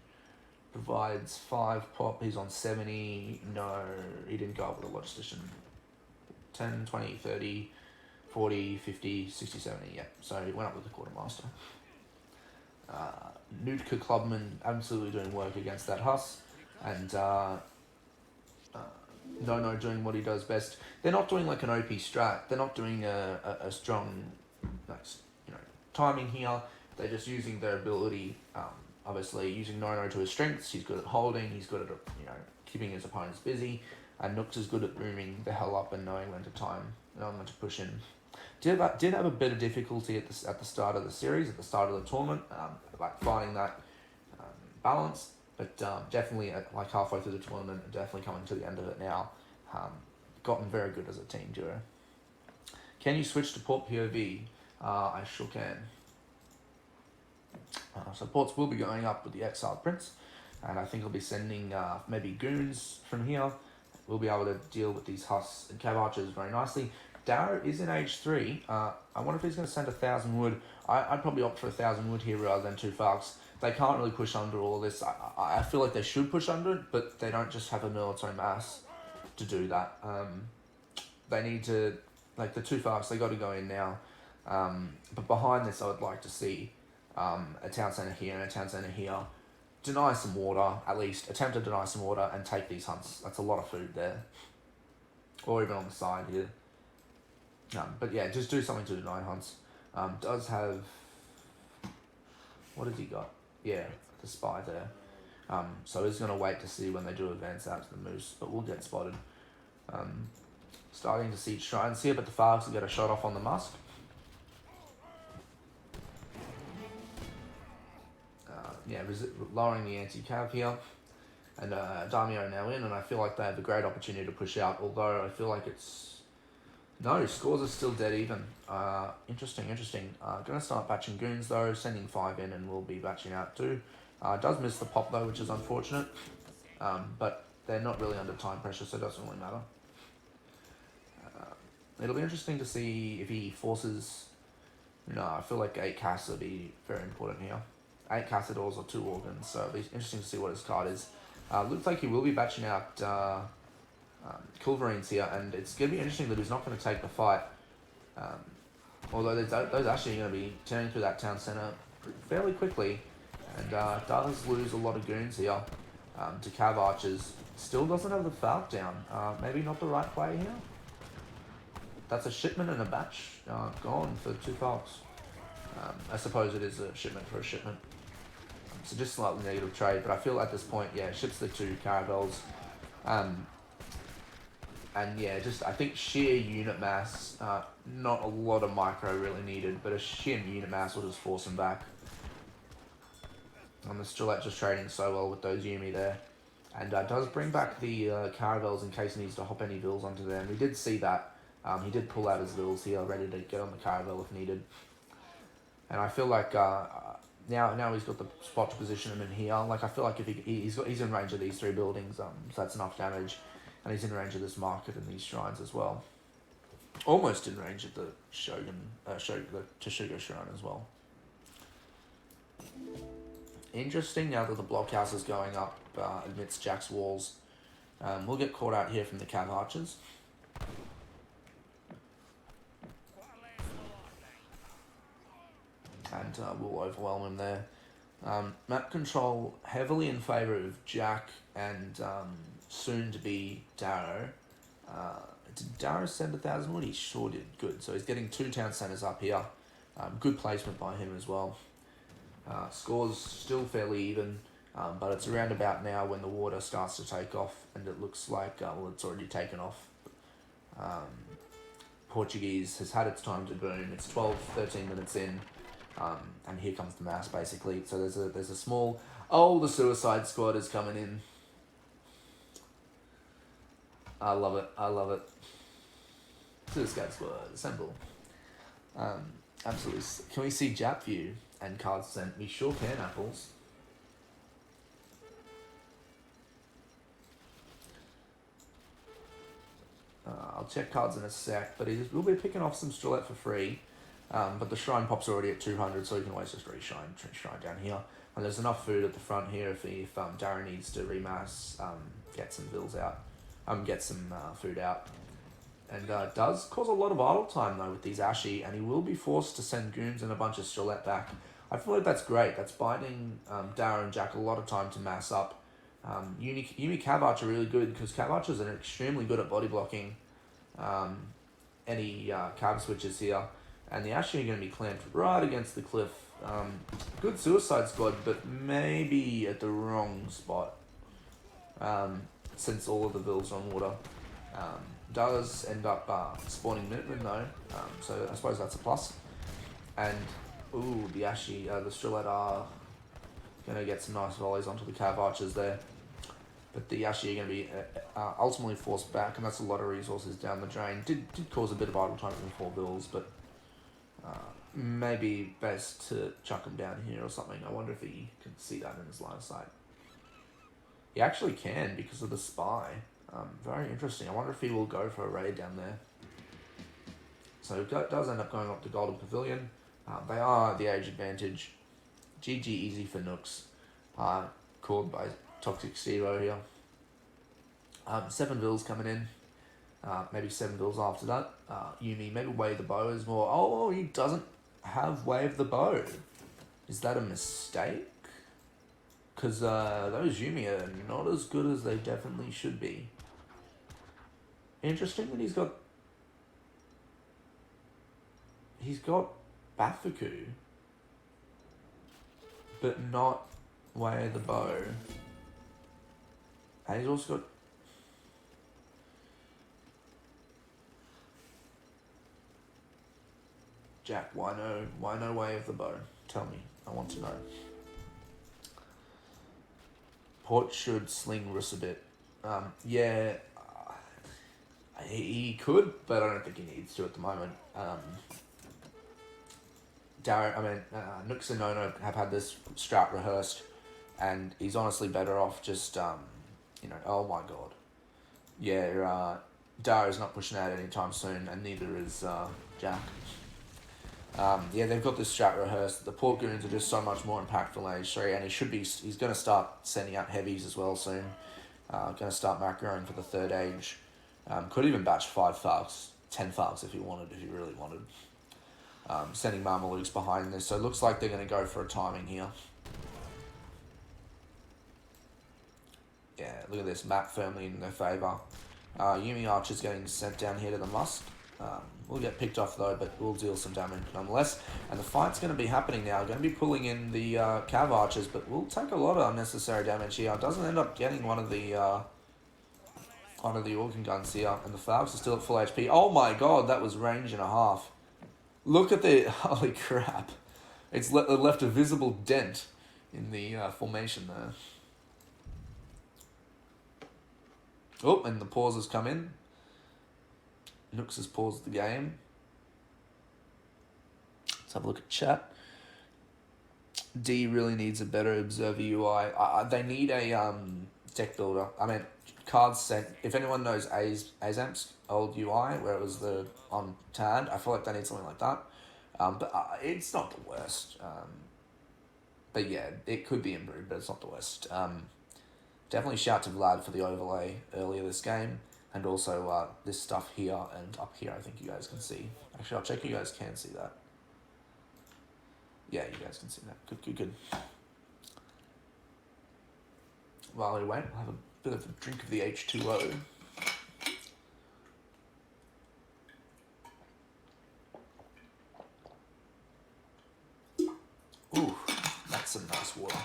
Provides 5 pop. He's on 70. No, he didn't go up with the logistician. 10, 20, 30, 40, 50, 60, 70. Yeah, so he went up with the quartermaster. Nootka Clubman absolutely doing work against that Huss, and Nono doing what he does best. They're not doing like an OP strat. They're not doing a strong, timing here. They're just using their ability. Obviously, using Nono to his strengths. He's good at holding. He's good at keeping his opponents busy. And Nooks is good at booming the hell up and knowing when to when to push in. Did have a bit of difficulty at the start of the series, at the start of the tournament, finding that balance. But definitely like halfway through the tournament, definitely coming to the end of it now. Gotten very good as a team duo. Can you switch to port POV? I sure can. So ports will be going up with the Exiled Prince, and I think I'll be sending maybe goons from here. We'll be able to deal with these Huss and Cav Archers very nicely. Darrow is in age 3. I wonder if he's going to send 1,000 wood. I'd probably opt for 1,000 wood here rather than 2 Falcons. They can't really push under all of this. I feel like they should push under it, but they don't just have a military mass to do that. They need to, like the 2 Falcons, they got to go in now. But behind this, I would like to see a town centre here and a town centre here. Deny some water, at least. Attempt to deny some water and take these hunts. That's a lot of food there. Or even on the side here. But yeah, just do something to deny hunts. Does have... What has he got? Yeah, the spy there. So he's going to wait to see when they do advance out to the moose, but we'll get spotted. Starting to see shrines here, but the Fargs will get a shot off on the Musk. Lowering the anti-cav here. And Daimyo now in, and I feel like they have a great opportunity to push out, although I feel like it's... No, scores are still dead even. Interesting. Gonna start batching goons though, sending 5 in, and we'll be batching out too. Does miss the pop though, which is unfortunate. But they're not really under time pressure, so it doesn't really matter. It'll be interesting to see if he forces... No, I feel like 8 casts will be very important here. 8 Cassadors or 2 organs, so it'll be interesting to see what his card is. Looks like he will be batching out Culverines here, and it's going to be interesting that he's not going to take the fight. Although those actually going to be turning through that town centre fairly quickly, and does lose a lot of goons here to Cav Archers. Still doesn't have the Falc down. Maybe not the right play here. That's a shipment and a batch gone for 2 Falcs. I suppose it is a shipment for a shipment. So just slightly negative trade, but I feel at this point, yeah, ships the 2 caravels. And yeah, just I think sheer unit mass, not a lot of micro really needed, but a sheer unit mass will just force him back. And the Strelette just trading so well with those Yumi there. And does bring back the caravels in case he needs to hop any vills onto them. We did see that. He did pull out his vills here, ready to get on the caravel if needed. And I feel like now he's got the spot to position him in here. Like I feel like if he's in range of these 3 buildings, so that's enough damage, and he's in range of this market and these shrines as well. Almost in range of the the Teshuga shrine as well. Interesting now that the blockhouse is going up amidst Jack's walls. We'll get caught out here from the Cav Archers. And we'll overwhelm him there. Map control heavily in favour of Jack and soon to be Darrow. Did Darrow send 1,000 wood? He sure did. Good. So he's getting 2 town centres up here. Good placement by him as well. Scores still fairly even, but it's around about now when the water starts to take off, and it looks like, well, it's already taken off. Portuguese has had its time to boom. It's 13 minutes in, and here comes the mass, basically. So there's a small... Oh, the Suicide Squad is coming in. I love it. I love it. Suicide Squad, assemble. Absolutely. Can we see Jap view and cards sent? We sure can, Apples. I'll check cards in a sec, but we'll be picking off some Strelette for free. But the Shrine Pop's already at 200, so you can always just Shrine down here. And there's enough food at the front here if Darrow needs to remass, get some bills out, get some food out. And does cause a lot of idle time, though, with these Ashy, and he will be forced to send goons and a bunch of Strelette back. I feel like that's great. That's biding Darrow and Jack a lot of time to mass up. Yumi Cav Archer are really good, because Cav Archers are extremely good at body blocking any Cav switches here. And the Ashy are going to be clamped right against the cliff. Good Suicide Squad, but maybe at the wrong spot, since all of the bills are on water. Does end up spawning Minutemen though, so I suppose that's a plus. And ooh, the Ashy, the Strelette are gonna get some nice volleys onto the Cav Archers there, but the Ashy are gonna be ultimately forced back, and that's a lot of resources down the drain. Did cause a bit of idle time from 4 bills, but maybe best to chuck him down here or something. I wonder if he can see that in his line of sight. He actually can because of the spy. Very interesting. I wonder if he will go for a raid down there. So it does end up going up to Golden Pavilion. They are the age advantage. GG easy for Nooks. Called by Toxic Stevo here. 7 bills coming in. Maybe 7 bills after that. Yumi, maybe Wave the Bow is more... Oh, he doesn't have Wave the Bow. Is that a mistake? Because those Yumi are not as good as they definitely should be. Interesting that he's got Bafaku, but not Way the Bow. And he's also got... Jack, why no Way of the Bow? Tell me, I want to know. Port should sling Russ a bit. Yeah, he could, but I don't think he needs to at the moment. Nooks and Nono have had this strat rehearsed, and he's honestly better off just, oh my god. Yeah, Darrow's not pushing out anytime soon, and neither is Jack. Yeah, they've got this strat rehearsed. The Port Goons are just so much more impactful in age 3, and he's going to start sending out heavies as well soon. Going to start macroing for the 3rd age. Could even batch 5 Farks, 10 Farks if he really wanted. Sending Marmalukes behind this, so it looks like they're going to go for a timing here. Yeah, look at this, map firmly in their favour. Yumi Archer's getting sent down here to the Musk. We'll get picked off though, but we'll deal some damage nonetheless. And the fight's going to be happening now. Going to be pulling in the Cav Archers, but we'll take a lot of unnecessary damage here. It doesn't end up getting one of the organ guns here, and the Falcons are still at full HP. Oh my god, that was range and a half. Look at the... Holy crap. It left a visible dent in the formation there. Oh, and the pause has come in. Nooks has paused the game. Let's have a look at chat. D really needs a better observer UI. They need a deck builder. I mean, cards sent. If anyone knows Azamp's old UI, where it was on Tad, I feel like they need something like that. But it's not the worst. But yeah, it could be improved, but it's not the worst. Definitely shout to Vlad for the overlay earlier this game. And also this stuff here and up here, I think you guys can see. Actually, I'll check if you guys can see that. Yeah, you guys can see that. Good, good, good. While I wait, I'll have a bit of a drink of the H2O. Ooh, that's some nice water.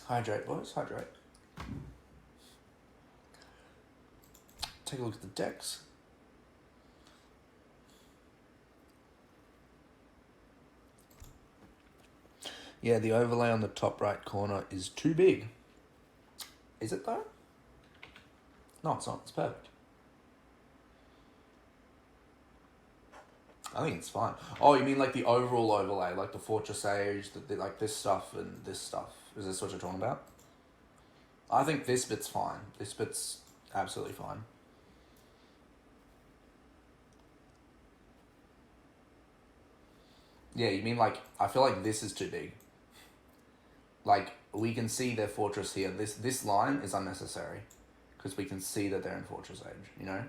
Hydrate, boys, hydrate. Take a look at the decks. Yeah, the overlay on the top right corner is too big. Is it though? No, it's not. It's perfect. I think it's fine. Oh, you mean like the overall overlay, like the Fortress Age, like this stuff and this stuff. Is this what you're talking about? I think this bit's fine. This bit's absolutely fine. Yeah, you mean like, I feel like this is too big. Like, we can see their fortress here. This line is unnecessary. Because we can see that they're in Fortress Age, you know?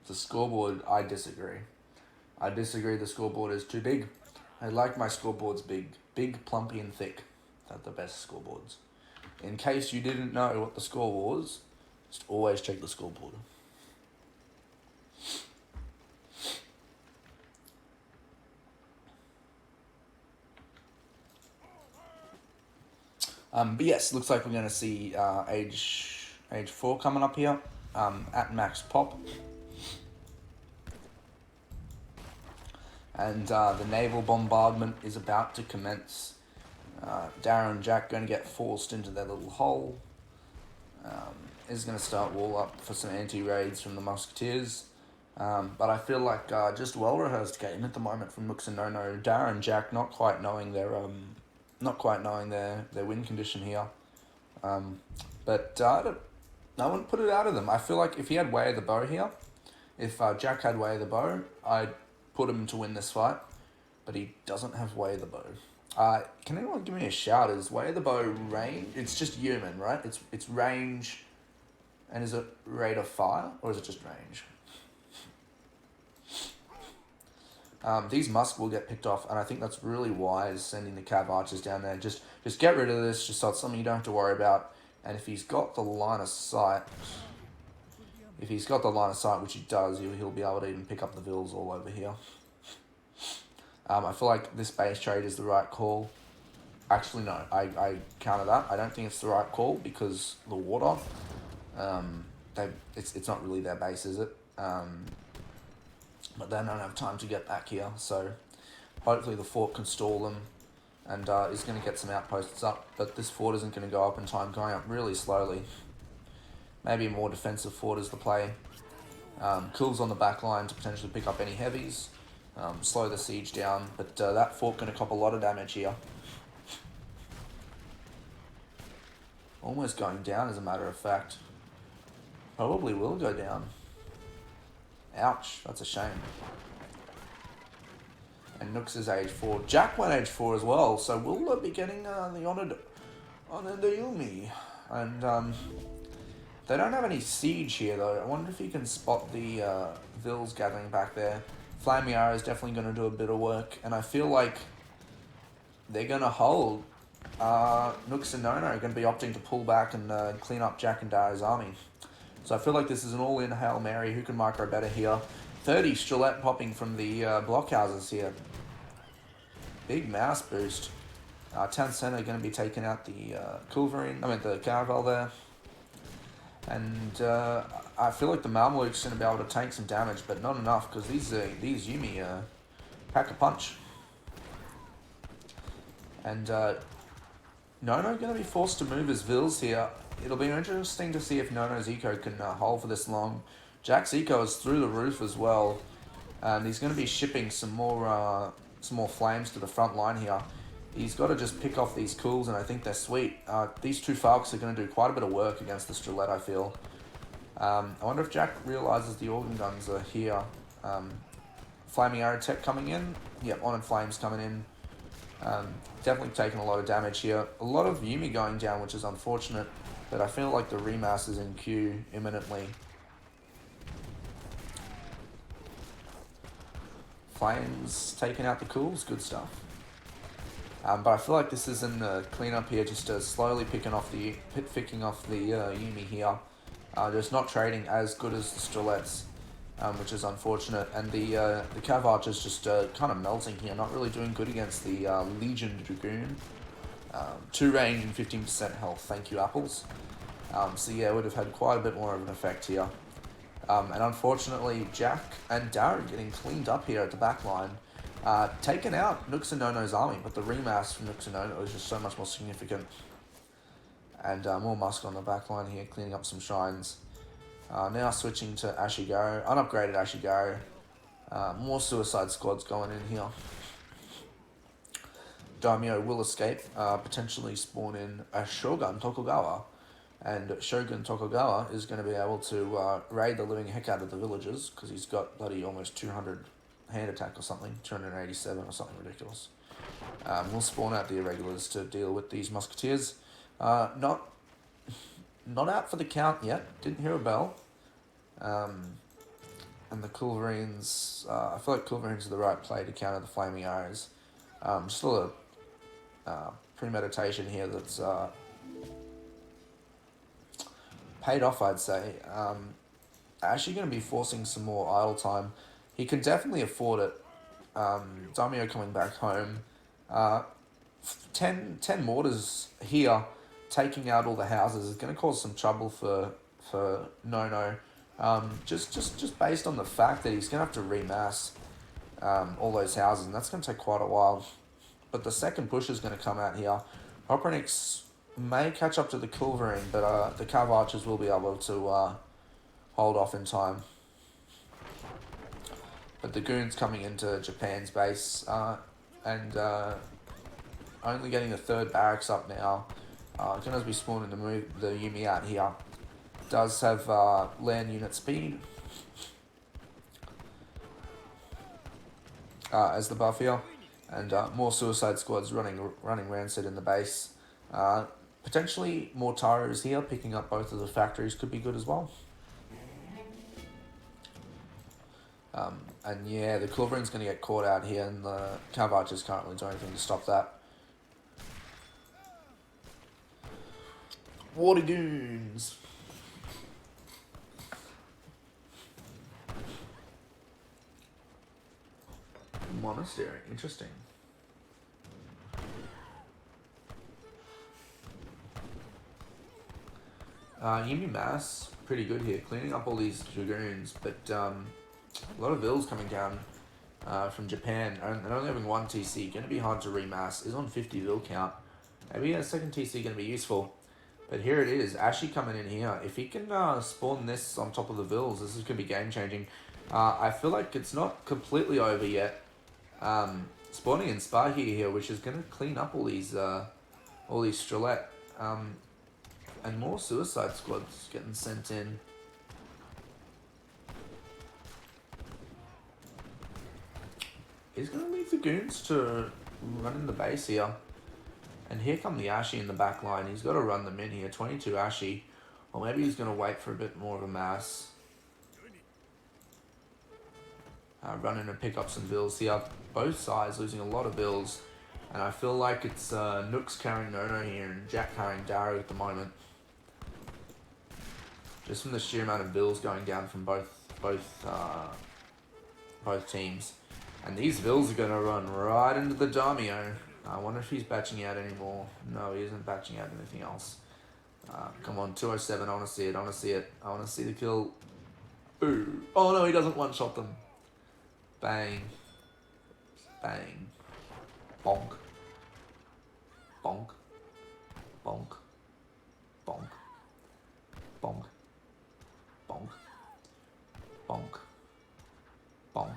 The scoreboard, I disagree. I disagree, the scoreboard is too big. I like my scoreboards big. Big, plumpy, and thick. They're the best scoreboards. In case you didn't know what the score was, just always check the scoreboard. But yes, looks like we're going to see age 4 coming up here at max pop. And the naval bombardment is about to commence. Darrow and Jack going to get forced into their little hole. Is going to start wall up for some anti-raids from the Musketeers. But I feel like just well-rehearsed game at the moment from Nooks and Nono. Darrow and Jack not quite knowing their win condition here. But I wouldn't put it out of them. I feel like if he had Way of the Bow here, if Jack had Way of the Bow, I'd put him to win this fight. But he doesn't have Way of the Bow. Can anyone give me a shout? Is Way of the Bow range? It's just human, right? It's range, and is it rate of fire, or is it just range? These Musk will get picked off, and I think that's really wise, sending the Cav Archers down there. Just get rid of this, just so it's something you don't have to worry about. And if he's got the line of sight, which he does, he'll be able to even pick up the Vills all over here. I feel like this base trade is the right call. Actually, no, I counter that. I don't think it's the right call because the water, it's not really their base, is it? But they don't have time to get back here, so hopefully the fort can stall them and is going to get some outposts up, but this fort isn't going to go up in time, going up really slowly. Maybe a more defensive fort is the play. Kills on the back line to potentially pick up any heavies, slow the siege down, but that fort going to cop a lot of damage here. Almost going down, as a matter of fact. Probably will go down. Ouch, that's a shame. And Nooks is age 4. Jack went age 4 as well, so we'll be getting the honoured Yumi. And they don't have any siege here though. I wonder if you can spot the Vills gathering back there. Flaming Arrow is definitely going to do a bit of work, and I feel like they're going to hold. Nooks and Nono are going to be opting to pull back and clean up Jack and Darrow's army. So I feel like this is an all-in Hail Mary. Who can micro better here? 30 Strelette popping from the blockhouses here. Big mouse boost. Town Center going to be taking out the the Caravel there. And I feel like the Mamelukes going to be able to take some damage, but not enough because these Yumi pack a punch. And Nono going to be forced to move his Vills here. It'll be interesting to see if Nono's eco can hold for this long. Jack's eco is through the roof as well. And he's going to be shipping some more flames to the front line here. He's got to just pick off these cools, and I think they're sweet. These two Falcons are going to do quite a bit of work against the Strelette, I feel. I wonder if Jack realises the organ guns are here. Flaming Arrow Tech coming in. Yep, Honoured Flames coming in. Definitely taking a lot of damage here. A lot of Yumi going down, which is unfortunate. But I feel like the Remass is in queue imminently. Flames taking out the cools. Good stuff. But I feel like this isn't a cleanup here, just slowly picking off the Yumi here. Just not trading as good as the Strelets, which is unfortunate. And the Cav Archer's just kind of melting here, not really doing good against the Legion Dragoon. 2 range and 15% health, thank you apples. So yeah, would have had quite a bit more of an effect here. And unfortunately, Jack and Darrow getting cleaned up here at the back line. Taken out Nooks and Nono's army, but the remass from Nooks and Nono is just so much more significant. And more Musk on the back line here, cleaning up some shrines. Now switching to Ashigaru, unupgraded Ashigaru. More Suicide Squads going in here. Daimyo will escape, potentially spawn in a Shogun Tokugawa. And Shogun Tokugawa is going to be able to raid the living heck out of the villagers, because he's got bloody almost 200 hand attack or something, 287 or something ridiculous. We'll spawn out the irregulars to deal with these musketeers. Not out for the count yet, didn't hear a bell. And the Culverines, I feel like Culverines are the right play to counter the Flaming Arrows. Just a little premeditation here that's paid off, I'd say. Actually going to be forcing some more idle time. He can definitely afford it. Daimyo coming back home. 10 mortars here, taking out all the houses, is going to cause some trouble for Nono. Just based on the fact that he's going to have to remass all those houses, and that's going to take quite a while. But the second push is going to come out here. Hopronix may catch up to the Culverine, but the Cav Archers will be able to hold off in time. But the Goons coming into Japan's base and only getting the 3rd barracks up now. Going to be spawning to move the Yumi out here. Does have land unit speed as the buff here. And more Suicide Squads running rancid in the base. Potentially more Taros here, picking up both of the factories could be good as well. And yeah, the Culverine's going to get caught out here, and the Cav Archers can't really do anything to stop that. Water Goons! Monastery, interesting. Yumi Mass, pretty good here, cleaning up all these Dragoons, but a lot of vills coming down from Japan, and only having 1 TC, going to be hard to remass, is on 50 vill count. Maybe a second TC going to be useful, but here it is, Ashi coming in here. If he can spawn this on top of the vills, this is going to be game changing. I feel like it's not completely over yet. Spawning in Spahi here, which is going to clean up all these Strelet, and more Suicide Squads getting sent in. He's going to leave the Goons to run in the base here. And here come the Ashi in the back line. He's got to run them in here. 22 Ashi. Or maybe he's going to wait for a bit more of a mass. Run in and pick up some bills here. Both sides losing a lot of bills. And I feel like it's Nooks carrying Nono here and Jack carrying Darrow at the moment. Just from the sheer amount of bills going down from both teams. And these bills are going to run right into the Daimyo. I wonder if he's batching out anymore. No, he isn't batching out anything else. Come on, 207, I want to see it, I want to see it. I want to see the kill. Boo. Oh no, he doesn't one-shot them. Bang. Bang. Bonk. Bonk. Bonk. Bonk. Bonk. Bonk. Bonk. Bonk.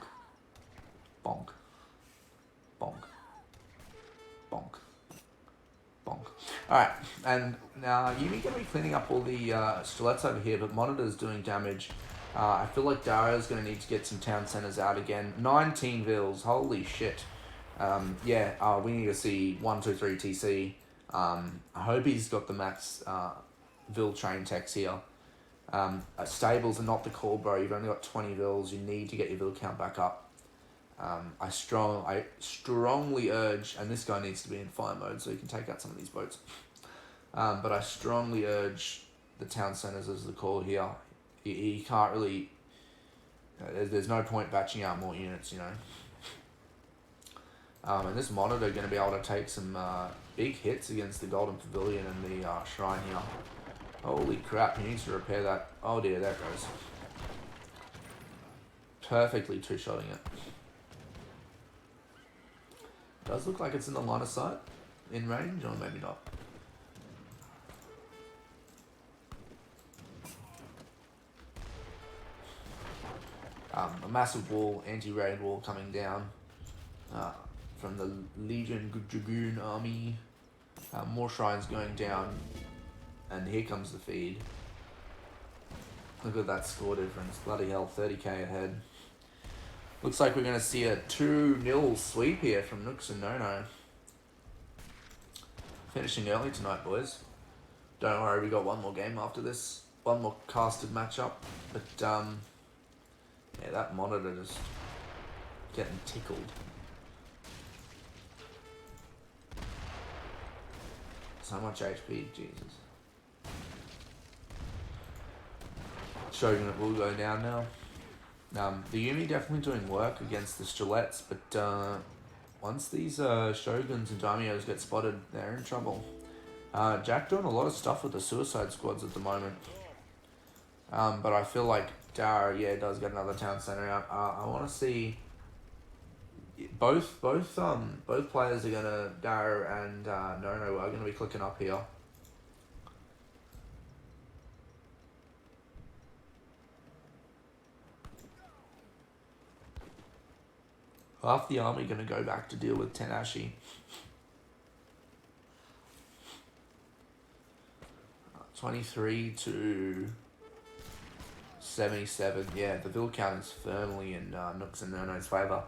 Bonk. Bonk. Bonk. Bonk. Alright, and now Yumi going to be cleaning up all the Strelets over here, but Monitor's doing damage I feel like Darrow's going to need to get some town centres out again. 19 Vills, holy shit. We need to see 1, 2, 3 TC. I hope he's got the max Vill train techs here. Stables are not the call, bro. You've only got 20 Vills. You need to get your Vill count back up. I strongly urge, and this guy needs to be in fire mode so he can take out some of these boats. But I strongly urge the town centres as the call here. He can't really... there's no point batching out more units, you know. And this monitor going to be able to take some big hits against the Golden Pavilion and the Shrine here. Holy crap, he needs to repair that. Oh dear, there it goes. Perfectly two-shotting it. Does look like it's in the line of sight, in range, or maybe not. A massive wall, anti-raid wall coming down from the Legion Dragoon army. More shrines going down, and here comes the feed. Look at that score difference, bloody hell, 30k ahead. Looks like we're going to see a 2-0 sweep here from Nooks and Nono. Finishing early tonight, boys. Don't worry, we got one more game after this. One more casted matchup. But, yeah, that monitor just getting tickled. So much HP, Jesus. Shogun will go down now. The Yumi definitely doing work against the Stilettes, but once these Shoguns and Daimyos get spotted, they're in trouble. Jack doing a lot of stuff with the Suicide Squads at the moment. But I feel like Darrow, does get another town centre out. I want to see both players are gonna, Darrow and Nono are gonna be clicking up here. Half the army gonna go back to deal with Tenashi. 23 to 77. Yeah, the Vill count is firmly in Nooks and Nono's favour.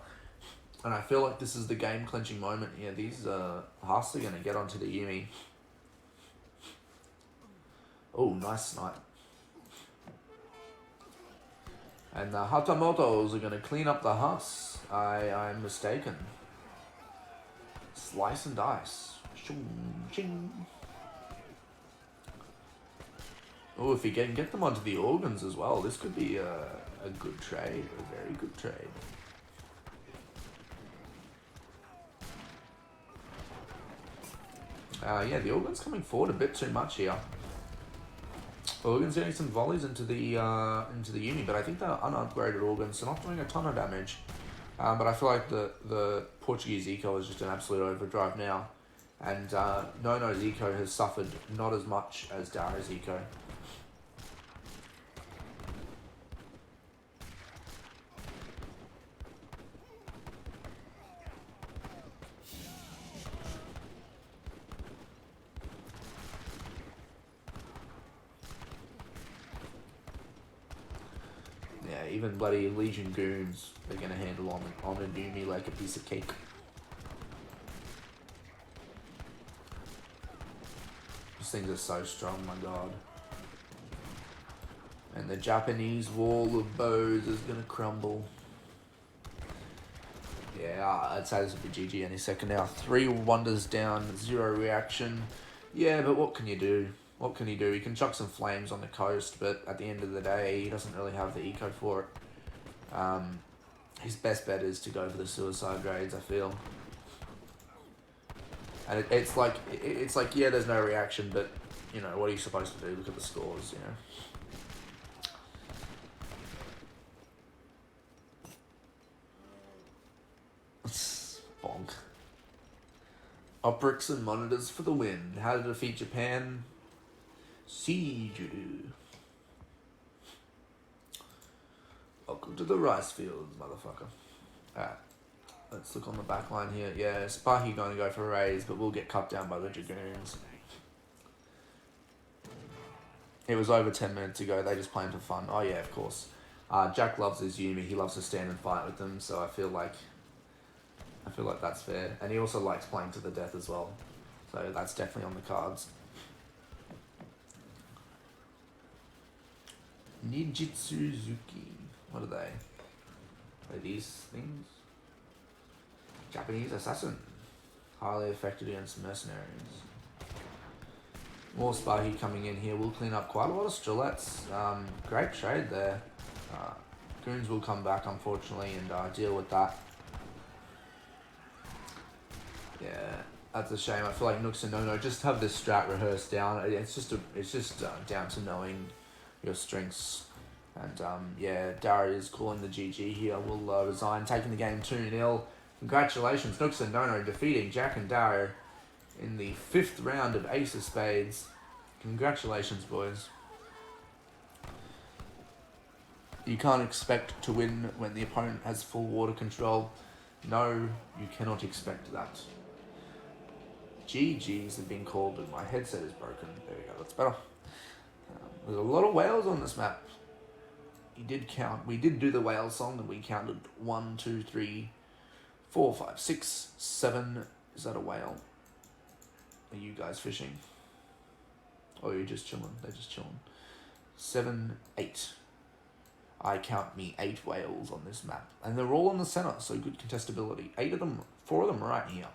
And I feel like this is the game clinching moment here. These Husks are going to get onto the Yumi. Oh, nice snipe. And the Hatamotos are going to clean up the Husks. I'm mistaken. Slice and dice. Ching. Oh, if you can get them onto the organs as well, this could be a good trade, a very good trade. The organ's coming forward a bit too much here. Organ's getting some volleys into the Yumi, but I think they're unupgraded organs, so not doing a ton of damage. But I feel like the Portuguese eco is just an absolute overdrive now, and Nono's eco has suffered not as much as Darrow's eco. Even bloody Legion goons are gonna handle on a Yumi like a piece of cake. These things are so strong, my god. And the Japanese wall of bows is gonna crumble. Yeah, I'd say this would be GG any second now. 3 wonders down, 0 reaction. Yeah, but what can you do? What can he do? He can chuck some flames on the coast, but at the end of the day, he doesn't really have the eco for it. His best bet is to go for the suicide raids, I feel. And it's like, yeah, there's no reaction, but, you know, what are you supposed to do? Look at the scores, you know. Bonk. Optics and monitors for the win. How to defeat Japan? Siege. Welcome to the rice fields, motherfucker. Alright, let's look on the back line here. Yeah, Sparky gonna go for raids, but we'll get cut down by the Dragoons. It was over 10 minutes ago, they just playing for fun. Oh yeah, of course. Jack loves his Yumi. He loves to stand and fight with them. So I feel like that's fair. And he also likes playing to the death as well. So that's definitely on the cards. Nijitsuzuki. What are they? Are these things? Japanese assassin. Highly effective against mercenaries. More Spahi coming in here. We'll clean up quite a lot of Strelets. Great trade there. Goons will come back, unfortunately, and deal with that. Yeah, that's a shame. I feel like Nooks and Nono just have this strat rehearsed down. It's just down to knowing your strengths. And yeah, Darrow is calling the GG here. Will resign, taking the game 2-0. Congratulations, Nooks and Nono defeating Jack and Darrow in the 5th round of Ace of Spades. Congratulations, boys. You can't expect to win when the opponent has full water control. No, you cannot expect that. GGs have been called and my headset is broken. There we go, that's better. There's a lot of whales on this map. We did do the whale song and we counted 1, 2, 3, 4, 5, 6, 7. Is that a whale? Are you guys fishing? Or are you just chilling? They're just chilling. 7, 8. I count me 8 whales on this map. And they're all in the center, so good contestability. 8 of them, 4 of them right here.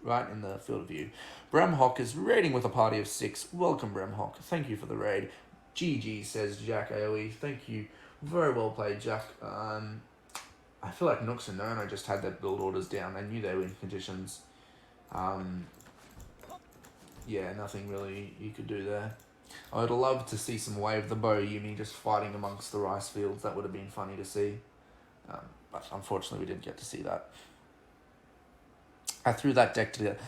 Right in the field of view. Bramhock is raiding with a party of 6. Welcome, Bramhock. Thank you for the raid. GG, says Jack AoE. Thank you. Very well played, Jack. I feel like Nooks and Nono just had their build orders down. They knew they were in conditions. Yeah, nothing really you could do there. I would love to see some Wave the Bow Yumi just fighting amongst the rice fields. That would have been funny to see. But unfortunately, we didn't get to see that. I threw that deck together.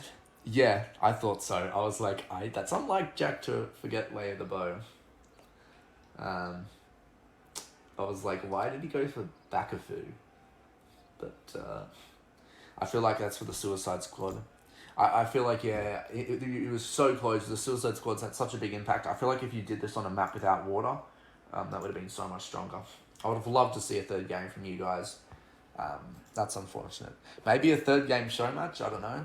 Yeah, I thought so. I was like, that's unlike Jack to forget Way of the Bow. I was like, why did he go for Bakafu? But I feel like that's for the Suicide Squad. I feel like, yeah, it was so close. The Suicide Squad's had such a big impact. I feel like if you did this on a map without water, that would have been so much stronger. I would have loved to see a 3rd game from you guys. That's unfortunate. Maybe a 3rd game show match, I don't know.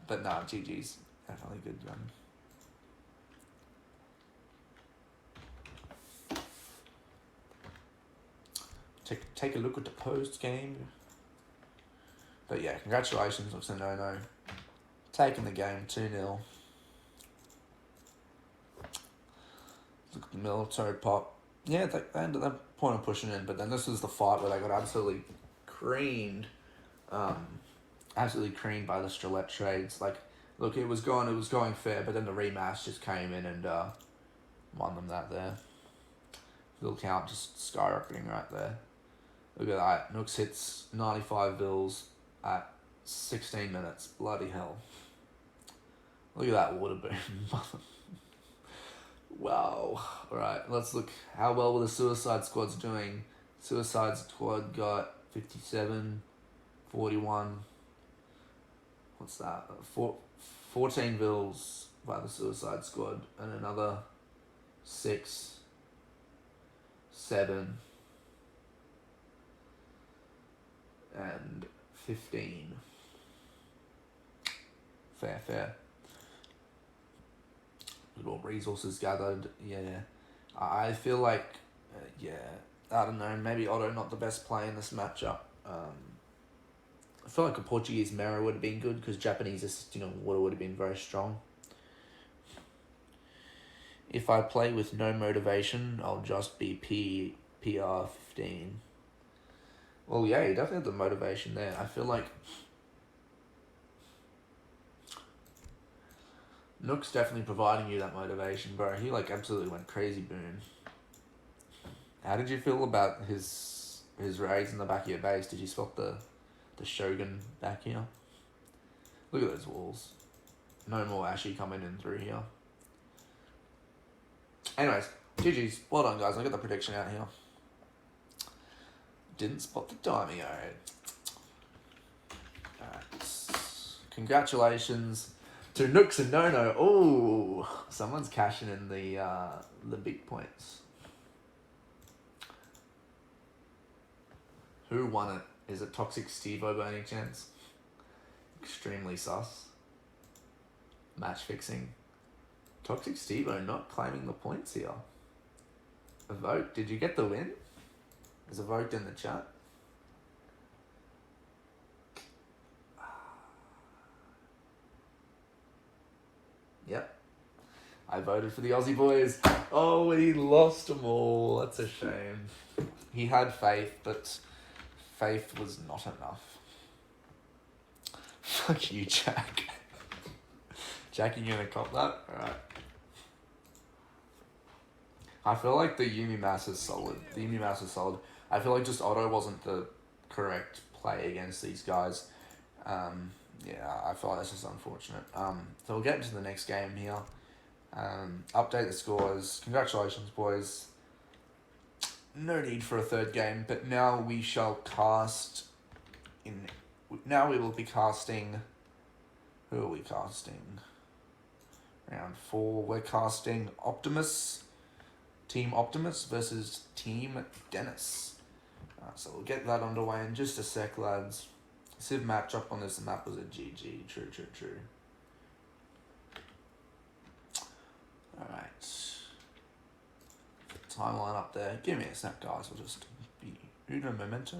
But no, GG's. Definitely good run. Take a look at the post game. But yeah, congratulations, looks a no-no. Taking the game 2-0. Look at the military pop. Yeah, they ended that point of pushing in, but then this was the fight where they got absolutely creamed. Absolutely creamed by the Strelet trades. Like, look, it was going fair, but then the rematch just came in and won them that there. Vil count just skyrocketing right there. Look at that. Nooks hits 95 Vils at 16 minutes. Bloody hell. Look at that water boom. Wow. Alright, let's look how well were the Suicide Squad's doing. Suicide Squad got 57, 41. What's that? 14 Vils by the Suicide Squad and another 6, 7, and 15. Fair. Little resources gathered. Yeah, I feel like, I don't know. Maybe Otto not the best play in this matchup. I feel like a Portuguese Mera would have been good because Japanese assisting on water would have been very strong. If I play with no motivation, I'll just be PR 15. Well, yeah, you definitely have the motivation there. I feel like Nook's definitely providing you that motivation, bro. He like absolutely went crazy boon. How did you feel about his raids in the back of your base? Did you spot the Shogun back here? Look at those walls. No more Ashy coming in through here. Anyways, GG's. Well done, guys. I got the prediction out here. Didn't spot the Daimyo. Alright. Congratulations to Nooks and Nono. Oh, someone's cashing in the big points. Who won it? Is it Toxic Steve-O by any chance? Extremely sus. Match fixing. Toxic Steve-O not claiming the points here. A vote. Did you get the win? There's a vote in the chat. Yep. I voted for the Aussie boys. Oh, he lost them all. That's a shame. He had faith, but faith was not enough. Fuck you, Jack. Jack, you gonna cop that? Alright. I feel like the Yumi Mass is solid. I feel like just Otto wasn't the correct play against these guys. Yeah, I feel like that's just unfortunate. So we'll get into the next game here. Update the scores. Congratulations, boys. No need for a third game, but now we shall cast in... Now we will be casting... Who are we casting? Round 4. We're casting Optimus. Team Optimus versus Team Dennis. So we'll get that underway in just a sec, lads. Civ matchup on this map was a GG. True. Alright. Timeline up there. Give me a sec, guys. We'll just be Uno Momento.